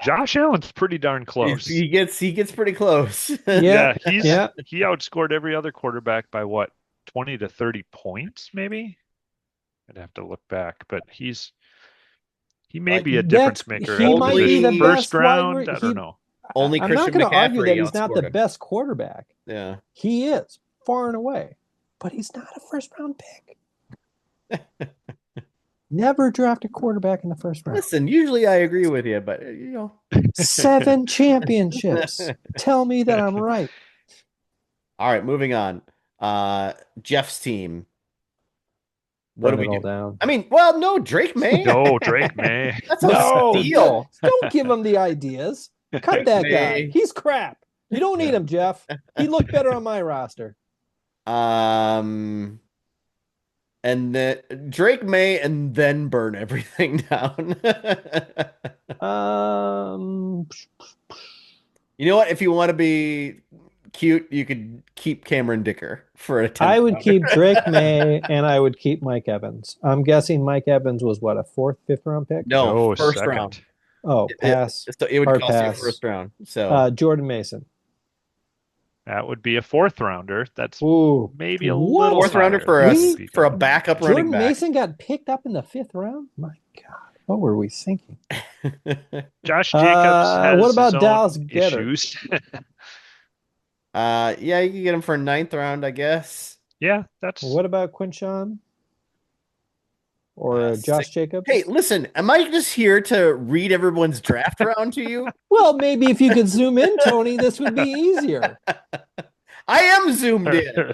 Josh Allen's pretty darn close. He gets pretty close. Yeah. he Yeah. outscored every other quarterback by what, 20 to 30 points, maybe? I'd have to look back, but he may be a difference maker. He at might be the position. best First round, I don't know. Only I'm Christian not going to argue that McCaffrey he's not the outscored him. best quarterback. Yeah. He is, far and away. But he's not a first round pick. Never draft a quarterback in the first round. Listen, usually I agree with you, but you know. 7 championships. Tell me that I'm right. All right, moving on. Jeff's team. What do Burn we it all do? down. I mean, well, no, Drake May. No, Drake May. That's a No, steal. don't give him the ideas. Cut that guy. May. He's crap. You don't need him, Jeff. He looked better on my roster. And then Drake May, and then burn everything down. You know what? If you want to be cute, you could keep Cameron Dicker for a 10th I would rounder. keep Drake May, and I would keep Mike Evans. I'm guessing Mike Evans was what, a 4th, 5th round pick? No, first second. round. Oh, pass. It would Hard cost you a pass. first round. So Jordan Mason. That would be a 4th rounder. That's Ooh, maybe a what? little fourth rounder higher for than us Beacon. for a backup running Jordan back. Mason got picked up in the 5th round? My God. What were we thinking? Josh Jacobs has what about his own Dallas Goedert? issues. Yeah, you can get him for a 9th round, I guess. Yeah, that's What about Quinshawn or Josh Hey, Jacobs? listen, am I just here to read everyone's draft round to you? Well, maybe if you could zoom in, Tony, this would be easier. I am zoomed in.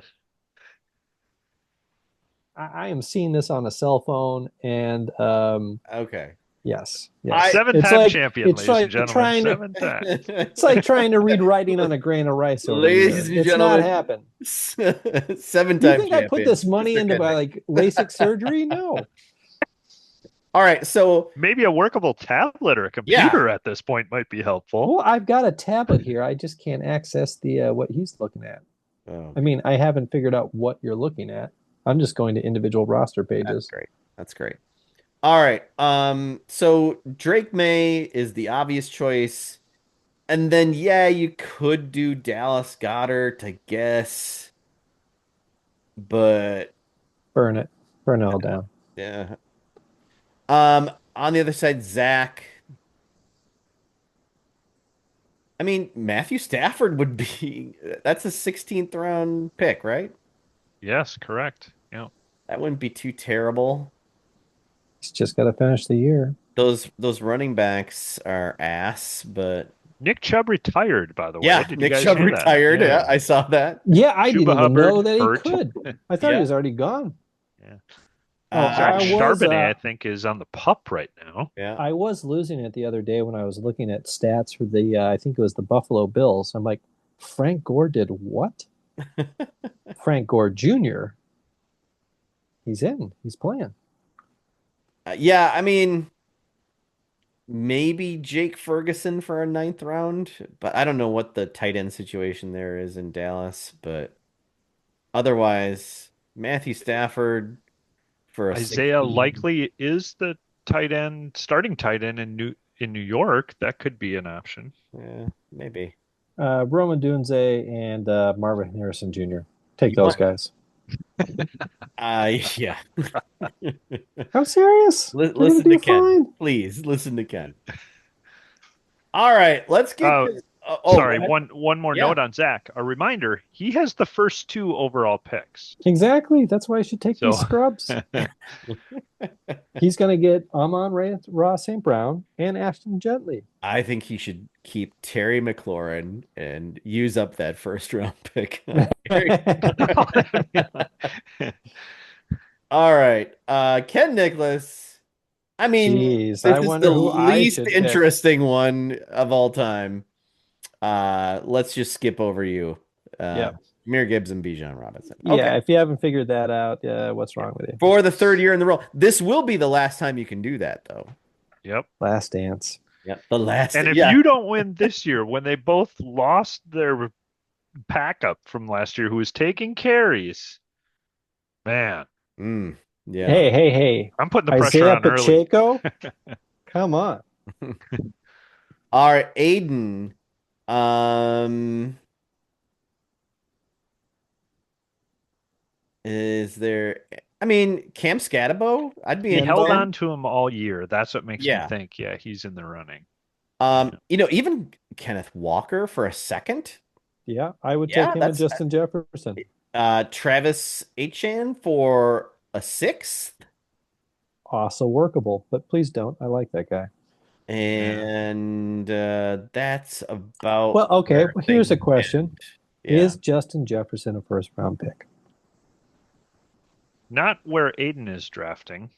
I am seeing this on a cell phone, and Okay. yes, I- yes. It's seven-time like champion, it's ladies and like gentlemen. trying to 7 times. it's like trying to read writing on a grain of rice over Ladies here. and It's not gentlemen, happening. 7-time You think I champion. put this money Mr. into my Kendrick. like LASIK surgery? No. All right, so Maybe a workable tablet or a computer at this point might be helpful. Well, I've got a tablet here. I just can't access the what he's looking at. oh, I mean, I haven't figured out what you're looking at. I'm just going to individual roster that's pages. great. That's great. All right. So Drake May is the obvious choice. And then yeah, you could do Dallas Goddard, I guess. But Burn it. Burn it all down. yeah. On the other side, Zach. I mean, Matthew Stafford would be that's a 16th round pick, right? Yes, correct. Yeah. That wouldn't be too terrible. He's just got to finish the year. Those running backs are ass, but Nick Chubb retired, by the way. yeah, Did you Nick guys Chubb hear that? retired. Yeah, I saw that. Yeah, I Chuba didn't even know Hubbard that he hurt. could. I thought Yeah. he was already gone. Yeah. Oh, Zach I was Charbonnet, I think, is on the pup right now. Yeah. I was losing it the other day when I was looking at stats for the I think it was the Buffalo Bills. I'm like, Frank Gore did what? Frank Gore Jr. He's in. He's playing. Yeah, I mean, maybe Jake Ferguson for a 9th round, but I don't know what the tight end situation there is in Dallas. But otherwise, Matthew Stafford for a Isaiah 16. likely is the starting tight end in New York. That could be an option. Yeah, maybe. Roman Dunze and Marvin Harrison Jr. Take You those want- guys. Yeah. I'm serious. They're gonna Listen to do Ken. fine. Please listen to Ken. All right, let's get Oh, this. Sorry, go ahead. one more Yeah. note on Zach. A reminder, he has the first 2 overall picks. Exactly. That's why you should take these So- scrubs. He's going to get Ross St. Brown and Ashton Gently. I think he should keep Terry McLaurin and use up that first round pick. All right. Ken Nicholas. I mean, Jeez, this I is wonder the who I least should pick. interesting one of all time. Let's just skip over you. Yeah. Amir Gibbs and Bijan Robinson. Yeah, Okay. if you haven't figured that out, what's wrong with you? For the 3rd year in the row. This will be the last time you can do that, though. Yep. Last dance. Yep. The last. And if yeah. you don't win this year, when they both lost their backup from last year who was taking carries, man, Yeah. Hey. I'm putting the pressure Isaiah on early. Pacheco? Come on. All right, Aiden. Is there? I mean, Cam Scatabo. I'd be He in. held on to him all year. That's what makes Yeah. me think, yeah, he's in the running. Even Kenneth Walker for a 2nd. Yeah, I would Yeah, take him and that's- Justin Jefferson. Travis Etienne for a 6th, Also workable, but please don't. I like that guy. and that's about. Well, okay. where Well, here's a things question. end. Yeah. Is Justin Jefferson a first round pick? Not where Aiden is drafting,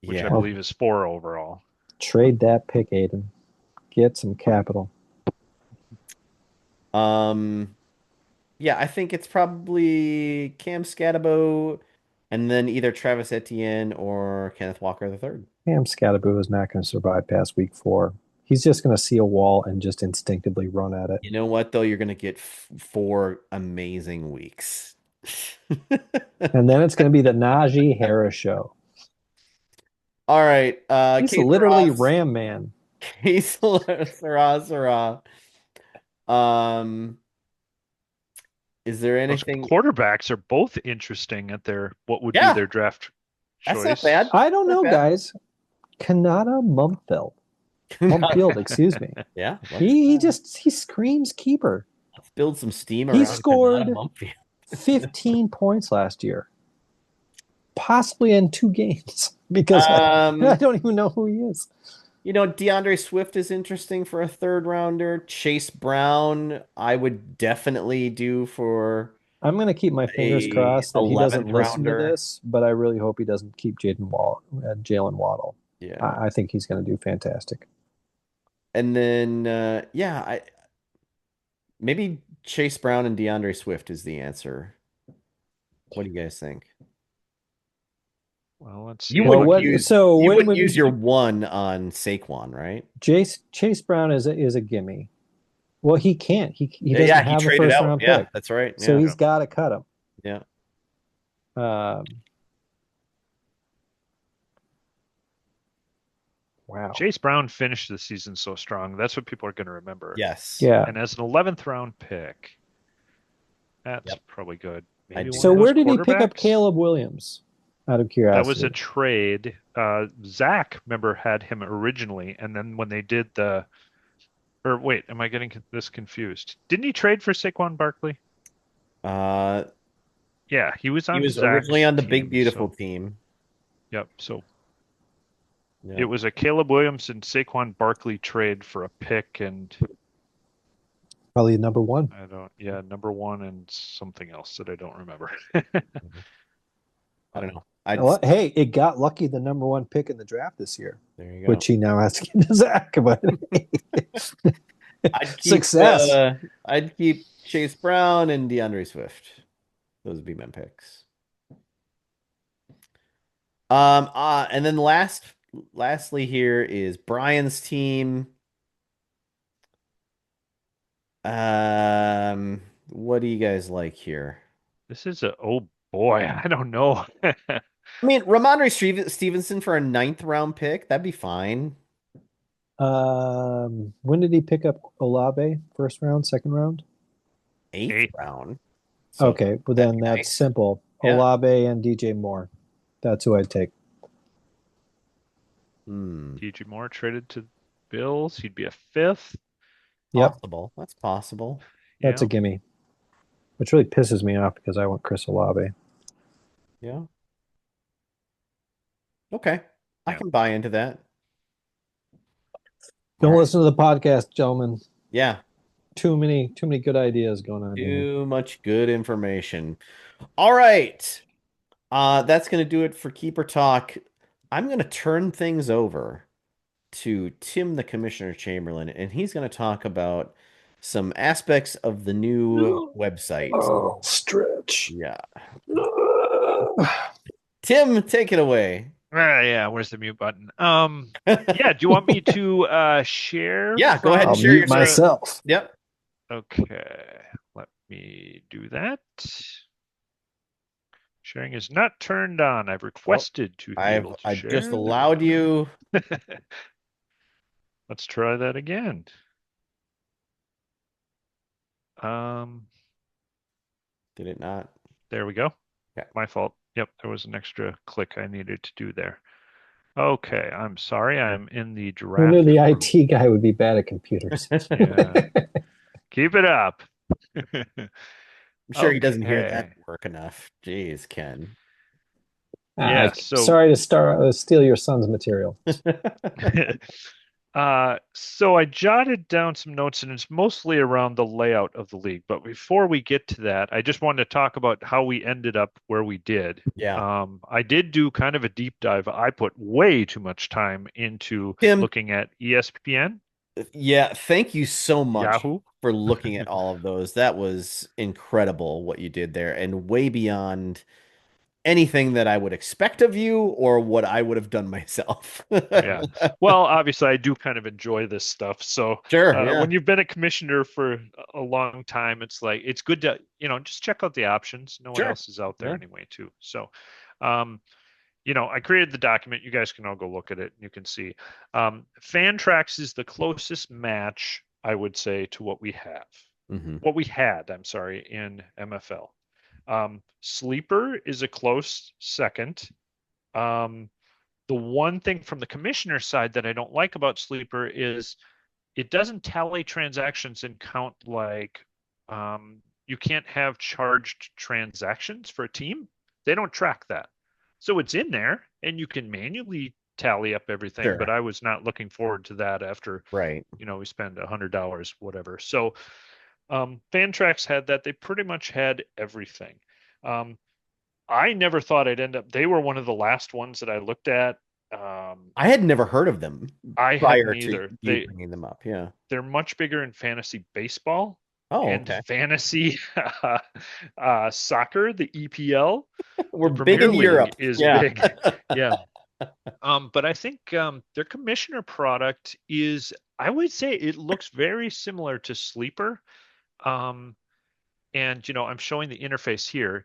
which Yeah. I believe is 4 overall. Trade that pick, Aiden. Get some capital. Yeah, I think it's probably Cam Scatabo, and then either Travis Etienne or Kenneth Walker III. Cam Scatterbo is not going to survive past week 4. He's just going to see a wall and just instinctively run at it. You know what, though? You're going to get 4 amazing weeks. And then it's going to be the Najee Harris show. All right. He's Keith literally Ross. Ram Man. Sarah. Is there Those anything? quarterbacks are both interesting at what would Yeah. be their draft That's choice. not bad. I don't know, Not bad. guys. Kanata Mumfield, excuse me. Yeah. He screams keeper. Let's build some steam He around Kanata scored Mumphy. 15 points last year, possibly in 2 games, because I Um, don't even know who he is. DeAndre Swift is interesting for a third rounder. Chase Brown, I would definitely do for I'm going to keep my fingers a crossed that he doesn't 11th listen to rounder. this, but I really hope he doesn't keep Jalen Waddle. Yeah. I think he's going to do fantastic. And then yeah, I maybe Chase Brown and DeAndre Swift is the answer. What do you guys think? Well, let's You see. Well, wouldn't What what? use So you when wouldn't would use your one on Saquon, right? Chase Brown is a gimme. Well, he can't. He Yeah, doesn't yeah, he have a traded first out. round Yeah, pick, that's right. so Yeah. he's got to cut him. Yeah. Um, wow. Chase Brown finished the season so strong. That's what people are going to remember. Yes. Yeah. And as an 11th round pick, that's Yep. probably good. I Maybe do one So of that. those where did he pick up quarterbacks. Caleb Williams? Out of That was a curiosity. trade. Zach, remember, had him originally, and then when they did or wait, am I getting this confused? Didn't he trade for Saquon Barkley? Uh, Yeah, he was he on was originally Zach's on the Big team. Beautiful So, team. yep. So it Yeah. was a Caleb Williams and Saquon Barkley trade for a pick and Probably number one. yeah, number one and something else that I don't remember. I But don't know. Well, hey, it got Lucky the number one pick in the draft this year, There you go. which he now has to give to Zach. But I'd keep success. I'd keep Chase Brown and DeAndre Swift. Those would be my picks. And then lastly here is Brian's team. What do you guys like here? this is oh boy, I don't know. I mean, Ramondre Stevenson for a ninth round pick, that'd be fine. When did he pick up Olave? First round, second round? Eighth Eighth. round. So Okay, well that'd then be that's nice. simple. Yeah. Olave and DJ Moore. That's who I'd take. Hmm. DJ Moore traded to Bills. He'd be a fifth. Yep, Possible. That's possible. that's a Yeah. gimme. Which really pisses me off because I want Chris Olave. Yeah. Okay. I Yeah. can buy into that. All Don't right. listen to the podcast, gentlemen. Yeah. Too many good ideas going on here. Too much good information. All right. That's gonna do it for Keeper Talk. I'm gonna turn things over to Tim the Commissioner Chamberlain, and he's gonna talk about some aspects of the new website. Oh, stretch. Yeah. Tim, take it away. Yeah, where's the mute button? Yeah, do you want me to share Yeah, go ahead and I'll share mute your screen. myself. Yep. Okay, let me do that. Sharing is not turned on. I've requested to be able to I share. just There we allowed go. you. Let's try that again. Um, Did it not? there we go. Yeah. My fault. Yep, there was an extra click I needed to do there. Okay, I'm sorry. I'm in the Who draft knew the room. IT guy would be bad at computers? Yeah. Keep it up. I'm sure he doesn't hear that Okay. work enough. Jeez, Ken. Yeah, so Sorry to steal your son's material. so I jotted down some notes and it's mostly around the layout of the league. But before we get to that, I just wanted to talk about how we ended up where we did. Yeah. I did do kind of a deep dive. I put way too much time into Tim, looking at ESPN, yeah, thank you so much Yahoo. for looking at all of those. That was incredible what you did there, and way beyond anything that I would expect of you or what I would have done myself. Yeah. Well, obviously, I do kind of enjoy this stuff. So Sure, yeah. when you've been a commissioner for a long time, it's like it's good to, just check out the options. No one Sure. else is out there Yeah. anyway, too. So, I created the document. You guys can all go look at it. You can see. Fantrax is the closest match, I would say, to what we have. Mm-hmm. What we had, I'm sorry, in MFL. Sleeper is a close second. The one thing from the commissioner side that I don't like about Sleeper is it doesn't tally transactions and count like You can't have charged transactions for a team. They don't track that. So it's in there and you can manually tally up everything, but Sure. I was not looking forward to that after, Right. we spend $100, whatever. So Fantrax had that. They pretty much had everything. Um, I never thought I'd end up, they were one of the last ones that I looked at. I had never heard of them I hadn't prior to either. you bringing them up. Yeah. They're much bigger in fantasy baseball Oh, and okay. fantasy soccer. The EPL, We're the big Premier in League Europe. is Yeah. big. Yeah. But I think their commissioner product is, I would say it looks very similar to Sleeper. Um, and I'm showing the interface here.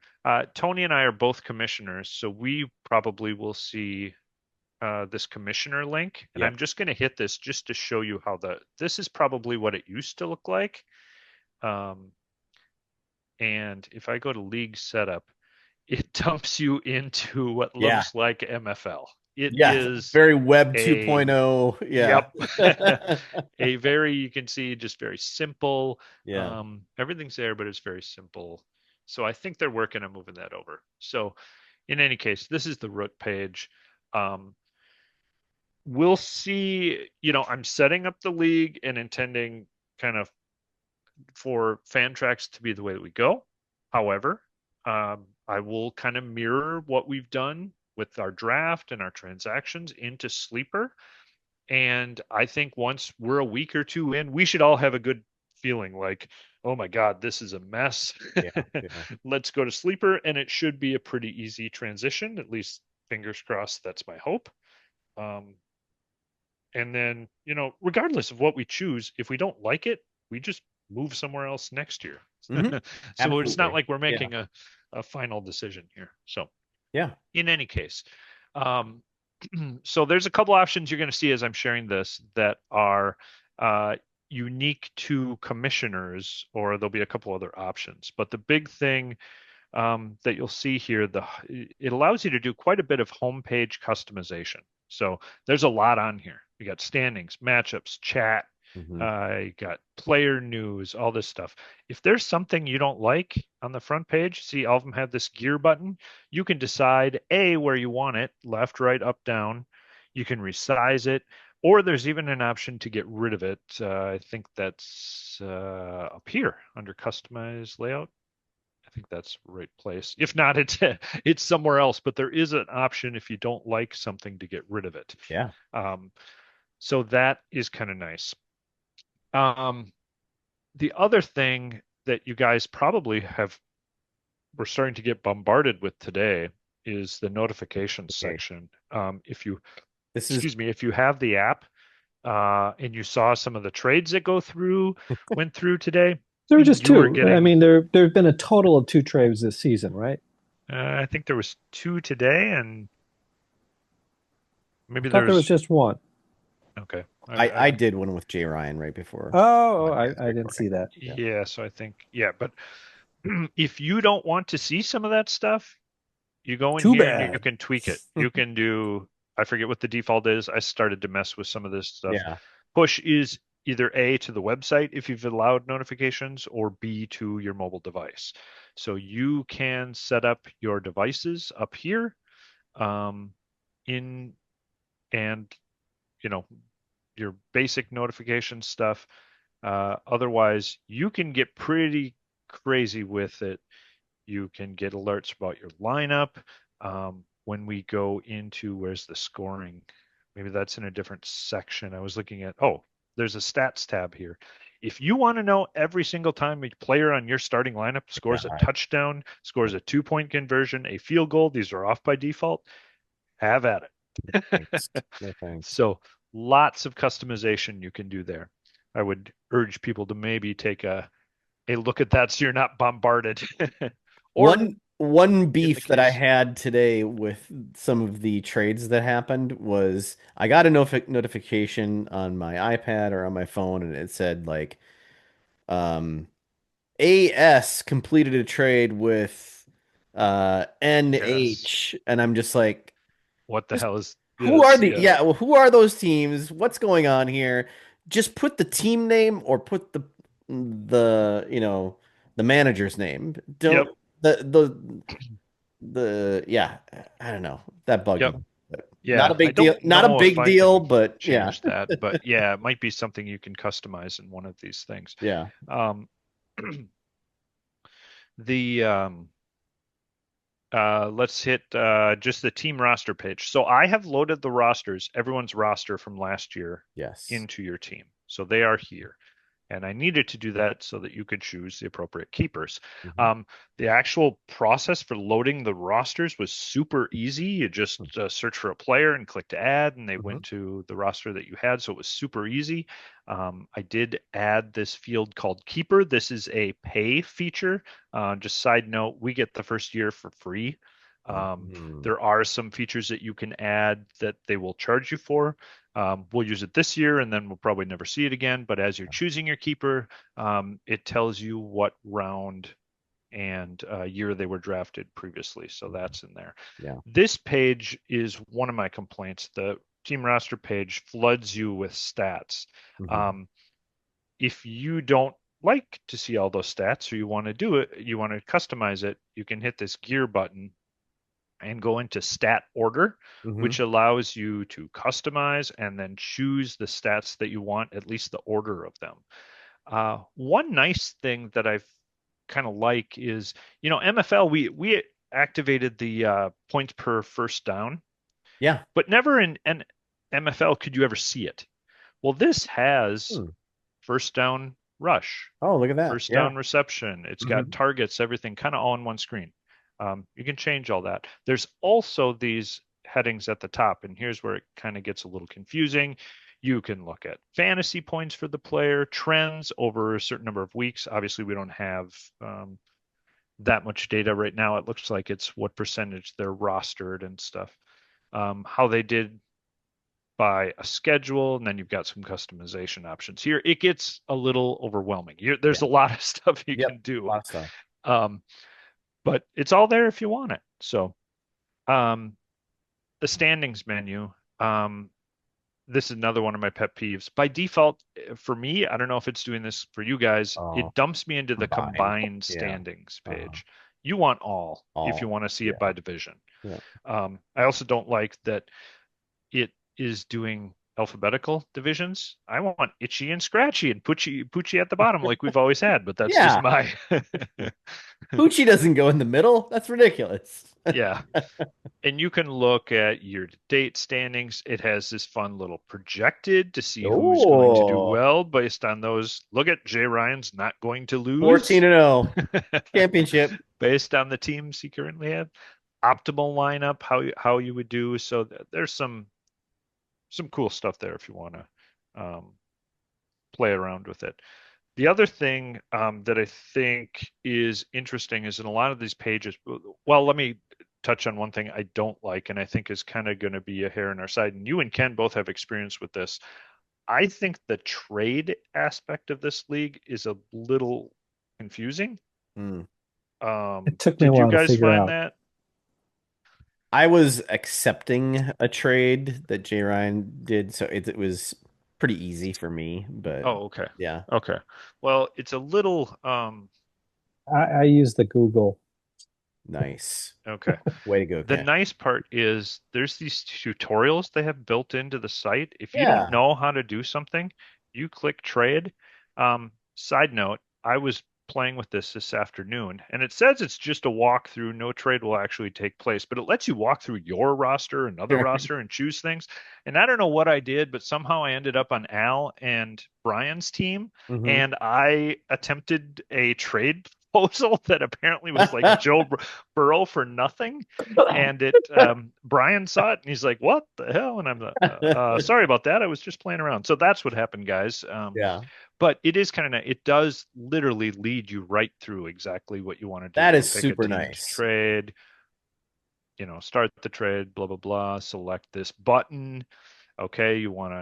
Tony and I are both commissioners, so we probably will see this commissioner link, and Yep. I'm just going to hit this just to show you how this is probably what it used to look like. Um, and if I go to league setup, it dumps you into what Yeah. looks like MFL. It Yeah. is Very Web a 2.0. Yeah. Yep. A very, you can see just very simple. Yeah. Everything's there, but it's very simple. So I think they're working on moving that over. So in any case, this is the root page. Um, we'll see, I'm setting up the league and intending kind of for fan tracks to be the way that we go. However, I will kind of mirror what we've done with our draft and our transactions into Sleeper. And I think once we're a week or two in, we should all have a good feeling like, oh my God, this is a mess. Yeah. Yeah. Let's go to Sleeper. And it should be a pretty easy transition. At least fingers crossed, that's my hope. Um, and then, regardless of what we choose, if we don't like it, we just move somewhere else next year. Hmm. So it's not Absolutely. like we're Yeah. making a final decision here. So Yeah. in any case, um, so there's a couple options you're going to see as I'm sharing this that are uh, unique to commissioners, or there'll be a couple other options. But the big thing that you'll see here, it allows you to do quite a bit of homepage customization. So there's a lot on here. You got standings, matchups, chat, Hmm. you got player news, all this stuff. If there's something you don't like on the front page, see all of them have this gear button. You can decide A, where you want it, left, right, up, down. You can resize it, or there's even an option to get rid of it. I think that's up here under customize layout. I think that's the right place. If not, it's somewhere else, but there is an option if you don't like something to get rid of it. Yeah. Um, so that is kind of nice. Um, the other thing that you guys probably we're starting to get bombarded with today is the notifications Okay. section. If you, This is excuse me, if you have the app and you saw some of the trades that went through today, There were just you were two. I getting, mean, there've been a total of two trades this season, right? I think there was two today, and I maybe thought there was there's, just one. okay. I did one with Jay Ryan right before Oh, I podcast didn't recording. see that. Yeah. Yeah, so I think, yeah, but if you don't want to see some of that stuff, you go in Too here and you bad. can tweak it. You can do, I forget what the default is. I started to mess with some of this stuff. Yeah. Push is either A to the website if you've allowed notifications, or B to your mobile device. So you can set up your devices up here um, in and you know your basic notification stuff. Otherwise, you can get pretty crazy with it. You can get alerts about your lineup. When we go into where's the scoring, maybe that's in a different section. I was looking at, oh, there's a stats tab here. If you want to know every single time a player on your starting lineup scores a God. touchdown, scores a 2-point conversion, a field goal, these are off by default, have at it. Thanks. No thanks. So lots of customization you can do there. I would urge people to maybe take a look at that so you're not bombarded. Or One in the beef that I case, had today with some of the trades that happened was I got a notification on my iPad or on my phone, and it said like um AS completed a trade with yes, NH, and I'm just like, what the just hell is who are this? the Yeah. yeah, well, who are those teams? What's going on here? Just put the team name or put the the manager's name. Yep. Don't the yeah, I don't know. That bugged Yep. me. But not Yeah. a I big don't deal. Not a know if big I deal, can but yeah. change that, but yeah, it might be something you can customize in one of these things. Yeah. Um, the let's hit just the team roster page. So I have loaded the rosters, everyone's roster from last year Yes. into your team. So they are here. And I needed to do that so that you could choose the appropriate keepers. Hmm. The actual process for loading the rosters was super easy. You just search for a player and click to add, and they Hmm. went to the roster that you had. So it was super easy. I did add this field called keeper. This is a pay feature. Just side note, we get the first year for free. Um, Hmm. there are some features that you can add that they will charge you for. We'll use it this year and then we'll probably never see it again. But as you're choosing your keeper, it tells you what round and year they were drafted previously. So that's in there. Yeah. This page is one of my complaints. The team roster page floods you with stats. Hmm. Um, if you don't like to see all those stats or you want to do it, you want to customize it, you can hit this gear button and go into stat order, Hmm. which allows you to customize and then choose the stats that you want, at least the order of them. One nice thing that I've kind of like is, MFL, we activated the points per first down, Yeah. but never in an MFL could you ever see it. Well, this has Hmm. first down rush, Oh, look at that. first Yeah. down reception. It's got Hmm. targets, everything kind of all in one screen. You can change all that. There's also these headings at the top, and here's where it kind of gets a little confusing. You can look at fantasy points for the player, trends over a certain number of weeks. Obviously, we don't have that much data right now. It looks like it's what percentage they're rostered and stuff. How they did by a schedule, and then you've got some customization options here. It gets a little overwhelming. There's Yeah. a lot of stuff you Yep. can do, A lot of stuff. um, but it's all there if you want it. So um, the standings menu. This is another one of my pet peeves. By default, for me, I don't know if it's doing this for you guys. Oh, It dumps me into the combined. combined Yeah. standings Uh-huh. page. You want all if you All. want to see it Yeah. by division. Yeah. I also don't like that it is doing alphabetical divisions. I want itchy and scratchy and Poochie at the bottom like we've always had, but that's just Yeah. my Poochie doesn't go in the middle. That's ridiculous. yeah. And you can look at year-to-date standings. It has this fun little projected to see who's going to do Oh, well based on those. Look at Jay Ryan's not going to 14 lose and 0 championship. based on the teams he currently have. Optimal lineup, how you would do. So there's some cool stuff there if you want to play around with it. The other thing that I think is interesting is in a lot of these pages, well, let me touch on one thing I don't like, and I think is kind of going to be a hair in our side. And you and Ken both have experience with this. I think the trade aspect of this league is a little confusing. Hmm. It took me a Did you while to guys figure find out. that? I was accepting a trade that Jay Ryan did, so it was pretty easy for me. But Oh, okay. yeah, Okay. Well, it's a little I use the Google. nice. okay. Way to go, The Ken. nice part is there's these tutorials they have built into the site. If you don't Yeah. know how to do something, you click trade. Side note, I was playing with this afternoon, and it says it's just a walkthrough. No trade will actually take place, but it lets you walk through your roster, another roster, and choose things. And I don't know what I did, but somehow I ended up on Al and Brian's team, Hmm. and I attempted a trade proposal that apparently was like Joe Burrow for nothing. And it Brian saw it and he's like, "What the hell?" And I'm sorry about that. I was just playing around. So that's what happened, guys. Yeah. But it is kind of it does literally lead you right through exactly what you want to That do. is Pick a super team to nice. trade, start the trade, blah blah blah. Select this button. Okay, you want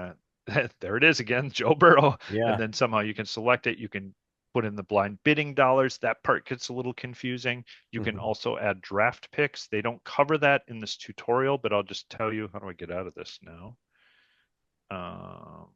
to. There it is again, Joe Burrow, and Yeah. then somehow you can select it. You can put in the blind bidding dollars. That part gets a little confusing. You can Hmm. also add draft picks. They don't cover that in this tutorial, but I'll just tell you how do I get out of this now? Um,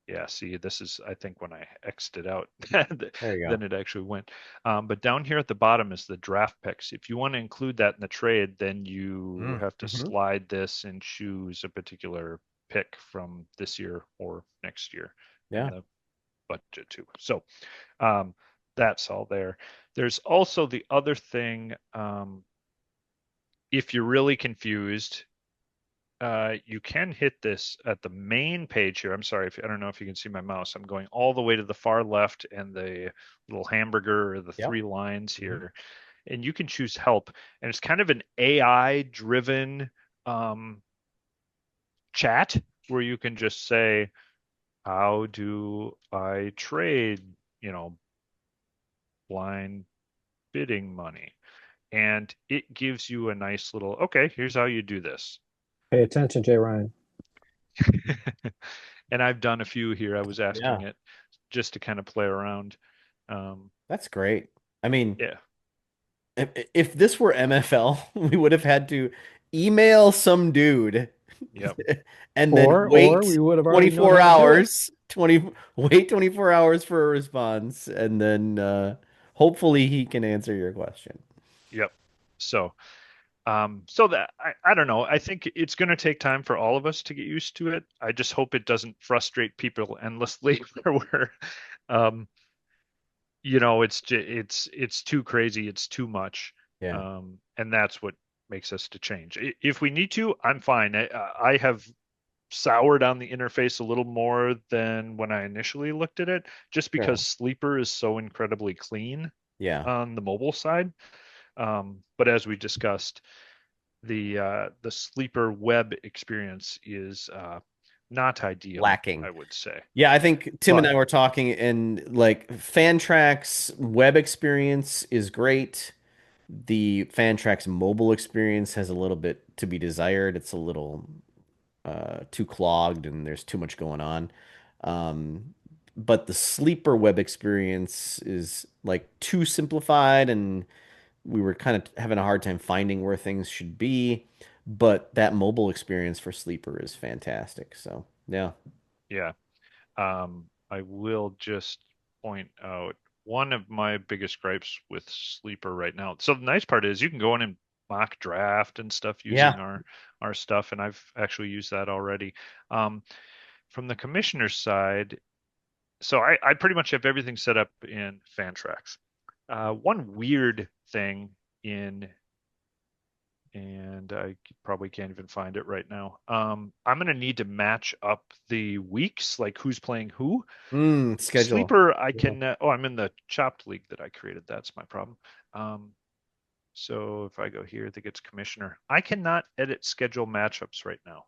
Yeah, see, this is, I think, when I X'd it out, There you then it actually went. But down here at the bottom is the draft picks. If you want to include that in the trade, then you go. have to Mm-hmm. slide this and choose a particular pick from this year or next year in Yeah. the budget too. So um, that's all there. There's also the other thing. If you're really confused, you can hit this at the main page here. I'm sorry if I don't know if you can see my mouse. I'm going all the way to the far left and the little hamburger or the Yep. three lines Mm-hmm. here, and you can choose help. And it's kind of an AI driven um, chat where you can just say, "How do I trade?" You know, blind bidding money, and it gives you a nice little, okay, here's how you do this. Pay attention, Jay Ryan. And I've done a few here. I was asking Yeah. it just to kind of play around. Um, That's great. I mean, yeah, if this were MFL, we would have had to email some dude yep, and then Or we wait would have already known 24 how to do it. hours, 20 wait 24 hours for a response and then hopefully he can answer your question. yep. So, so that I don't know. I think it's going to take time for all of us to get used to it. I just hope it doesn't frustrate people endlessly where, um, it's too crazy, it's too much, Yeah. and that's what makes us to change. If we need to, I'm fine. I have soured on the interface a little more than when I initially looked at it, just because Sure. Sleeper is so incredibly clean Yeah. on the mobile side. But as we discussed, the Sleeper web experience is not ideal, Lacking. I would say. Yeah, I think Tim and But I were talking and like Fantrack's web experience is great. The Fantrack's mobile experience has a little bit to be desired. It's a little too clogged and there's too much going on. Um, but the sleeper web experience is like too simplified and we were kind of having a hard time finding where things should be. But that mobile experience for sleeper is fantastic. So yeah. yeah, I will just point out one of my biggest gripes with Sleeper right now. So the nice part is you can go in and mock draft and stuff Yeah. using our stuff, and I've actually used that already. Um, from the commissioner's side, so I pretty much have everything set up in Fantrax. One weird thing in and I probably can't even find it right now. I'm gonna need to match up the weeks, like who's playing who. Schedule. Sleeper, I Yeah. can. Oh, I'm in the Chopped League that I created. That's my problem. Um, so if I go here, I think it's Commissioner. I cannot edit schedule matchups right now.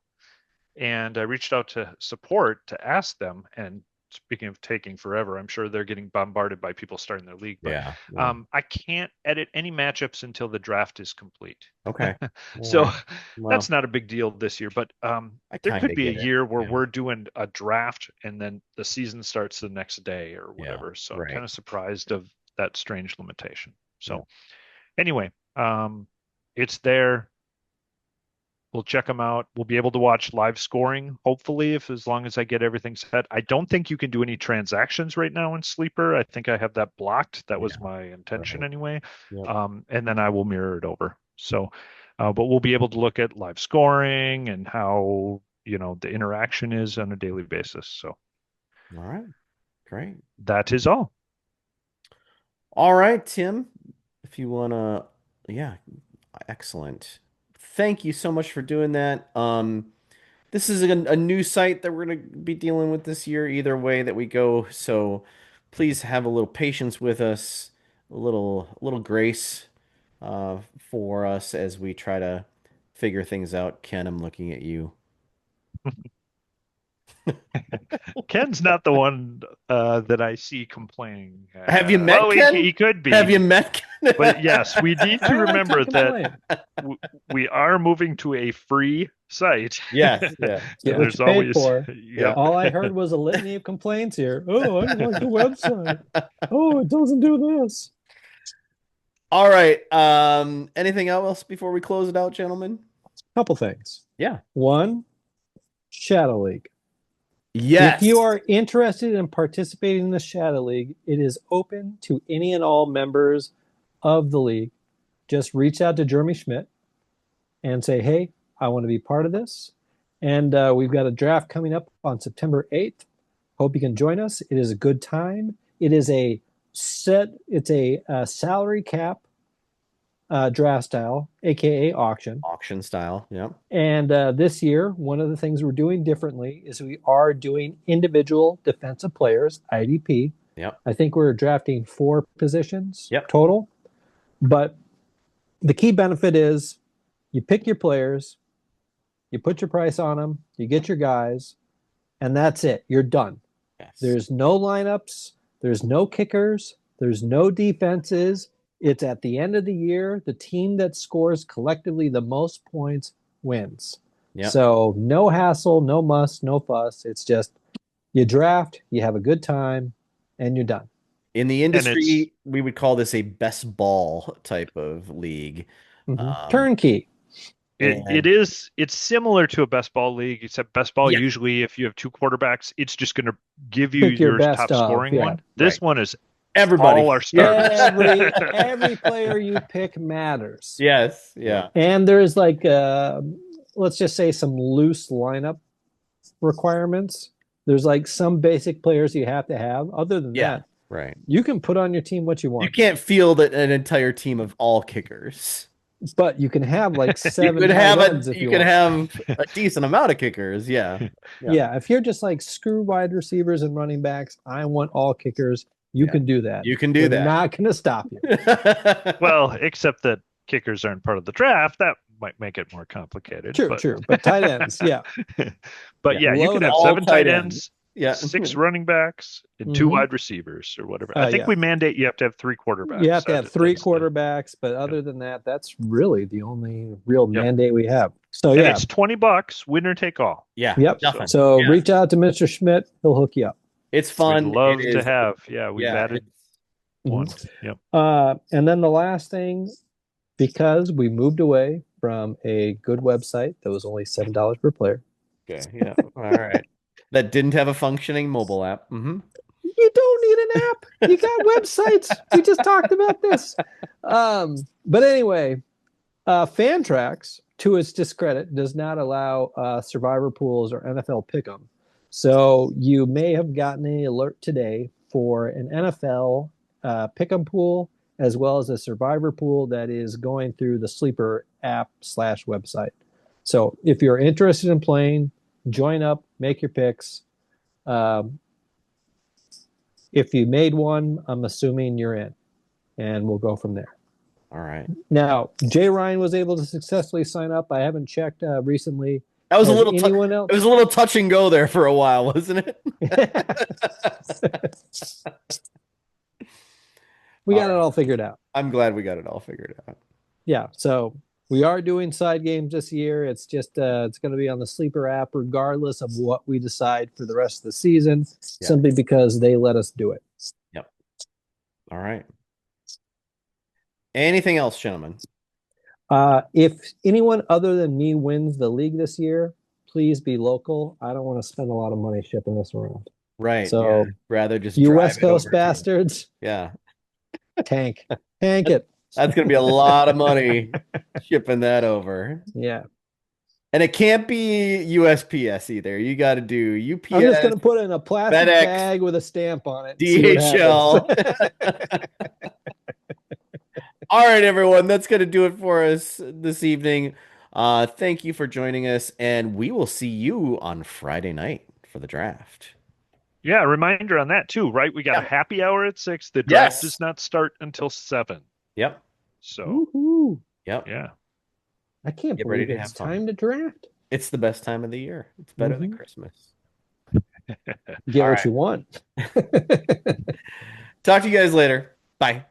And I reached out to support to ask them. And speaking of taking forever, I'm sure they're getting bombarded by people starting their league. But Yeah. Yeah. I can't edit any matchups until the draft is complete. Okay. All So right. that's Well, not a big deal this year. But I there kind could of be a get it. year where Yeah. we're doing a draft and then the season starts the next day or Yeah. whatever. So I'm kind Right. of surprised of that strange limitation. Yeah. So anyway, it's there. We'll check them out. We'll be able to watch live scoring, hopefully, if as long as I get everything set. I don't think you can do any transactions right now in Sleeper. I think I have that blocked. That was Yeah. my intention Right. anyway. Yep. And then I will mirror it over. So, but we'll be able to look at live scoring and how, the interaction is on a daily basis. So All right. Great. that is all. All right, Tim. If you wanna, yeah, excellent. Thank you so much for doing that. This is a new site that we're gonna be dealing with this year, either way that we go. So please have a little patience with us, a little grace, for us as we try to figure things out. Ken, I'm looking at you. Ken's not the one that I see complaining. Have you met Well, Ken? he could Have you be. met But Ken? yes, we need to I remember can that complain. we are moving to a free site. Yes, yeah, Get yeah. what you There's paid always, for. Yeah. yep. All I heard was a litany of complaints here. Oh, I don't like the website. Oh, it doesn't do this. All right. Anything else before we close it out, gentlemen? Couple things. Yeah. One, Shadow League. Yes. If you are interested in participating in the Shadow League, it is open to any and all members of the league. Just reach out to Jeremy Schmidt and say, hey, I want to be part of this. And we've got a draft coming up on September 8th. Hope you can join us. It is a good time. It is a salary cap draft style, aka auction. Auction style. Yep. And this year, one of the things we're doing differently is we are doing individual defensive players, IDP. Yep. I think we're drafting 4 positions Yep. total. But the key benefit is you pick your players, you put your price on them, you get your guys, and that's it. You're done. Yes. There's no lineups, there's no kickers, there's no defenses. It's at the end of the year, the team that scores collectively the most points wins. Yep. So no hassle, no muss, no fuss. It's just you draft, you have a good time, and you're done. In the industry, we would call this a best ball type of league. Turnkey. It's similar to a best ball league, except best ball, Yeah. usually if you have 2 quarterbacks, it's just going to give you Pick your your best top scoring yeah. one. This one is Everybody. all our starters. Every player you pick matters. Yes. Yeah. And there's like, let's just say some loose lineup requirements. There's like some basic players you have to have. Other than that, right. You can put on your team what you want. You can't field an entire team of all kickers. But you can have like 7 you could have have a decent amount of kickers. Yeah. Yeah. If you're just like screw wide receivers and running backs, I want all kickers. You can do that. You can do We're that. Not going to stop you. Well, except that kickers aren't part of the draft. That might make it more complicated. True. But tight ends, yeah. But you can have all 7 tight ends. Yeah. 6 running backs and 2 wide receivers or whatever. I think we mandate you have to have 3 quarterbacks. You have to have 3 quarterbacks, but other than that, that's really the only real mandate we have. So and it's $20, winner take all. Yeah. Yep. Nothing. So reach out to Mr. Schmidt; he'll hook you up. It's fun. We'd love to have. Yeah, we've added one. Yep. And then the last thing, because we moved away from a good website that was only $7 per player. Okay. Yeah. All right. That didn't have a functioning mobile app. Mm-hmm. You don't need an app. You got websites. We just talked about this. But anyway, Fantrax, to its discredit, does not allow survivor pools or NFL pick'em. So you may have gotten an alert today for an NFL pick'em pool as well as a survivor pool that is going through the Sleeper app/website. So if you're interested in playing, join up, make your picks. If you made one, I'm assuming you're in, and we'll go from there. All right. Now, Jay Ryan was able to successfully sign up. I haven't checked recently. That was anyone else? It was a little touch and go there for a while, wasn't it? We got it all figured out. I'm glad we got it all figured out. Yeah, so we are doing side games this year. It's just it's going to be on the Sleeper app regardless of what we decide for the rest of the season, simply because they let us do it. Yep. All right. Anything else, gentlemen? If anyone other than me wins the league this year, please be local. I don't want to spend a lot of money shipping this around. Right. So rather just you drive West it Coast over to you. bastards. Yeah. Tank it. That's going to be a lot of money shipping that over. Yeah. And it can't be USPS either. You got to do UPS. I'm just going to put it in a plastic FedEx, bag with a stamp on it. DHL. All right, everyone. That's going to do it for us this evening. Thank you for joining us, and we will see you on Friday night for the draft. Yeah, a reminder on that too, right? We got a happy hour at 6. The draft does not start until 7. Yep. So, yep. Yeah. I can't believe it's time to draft. It's the best time of the year. It's better than Christmas. Get what you want. Talk to you guys later. Bye.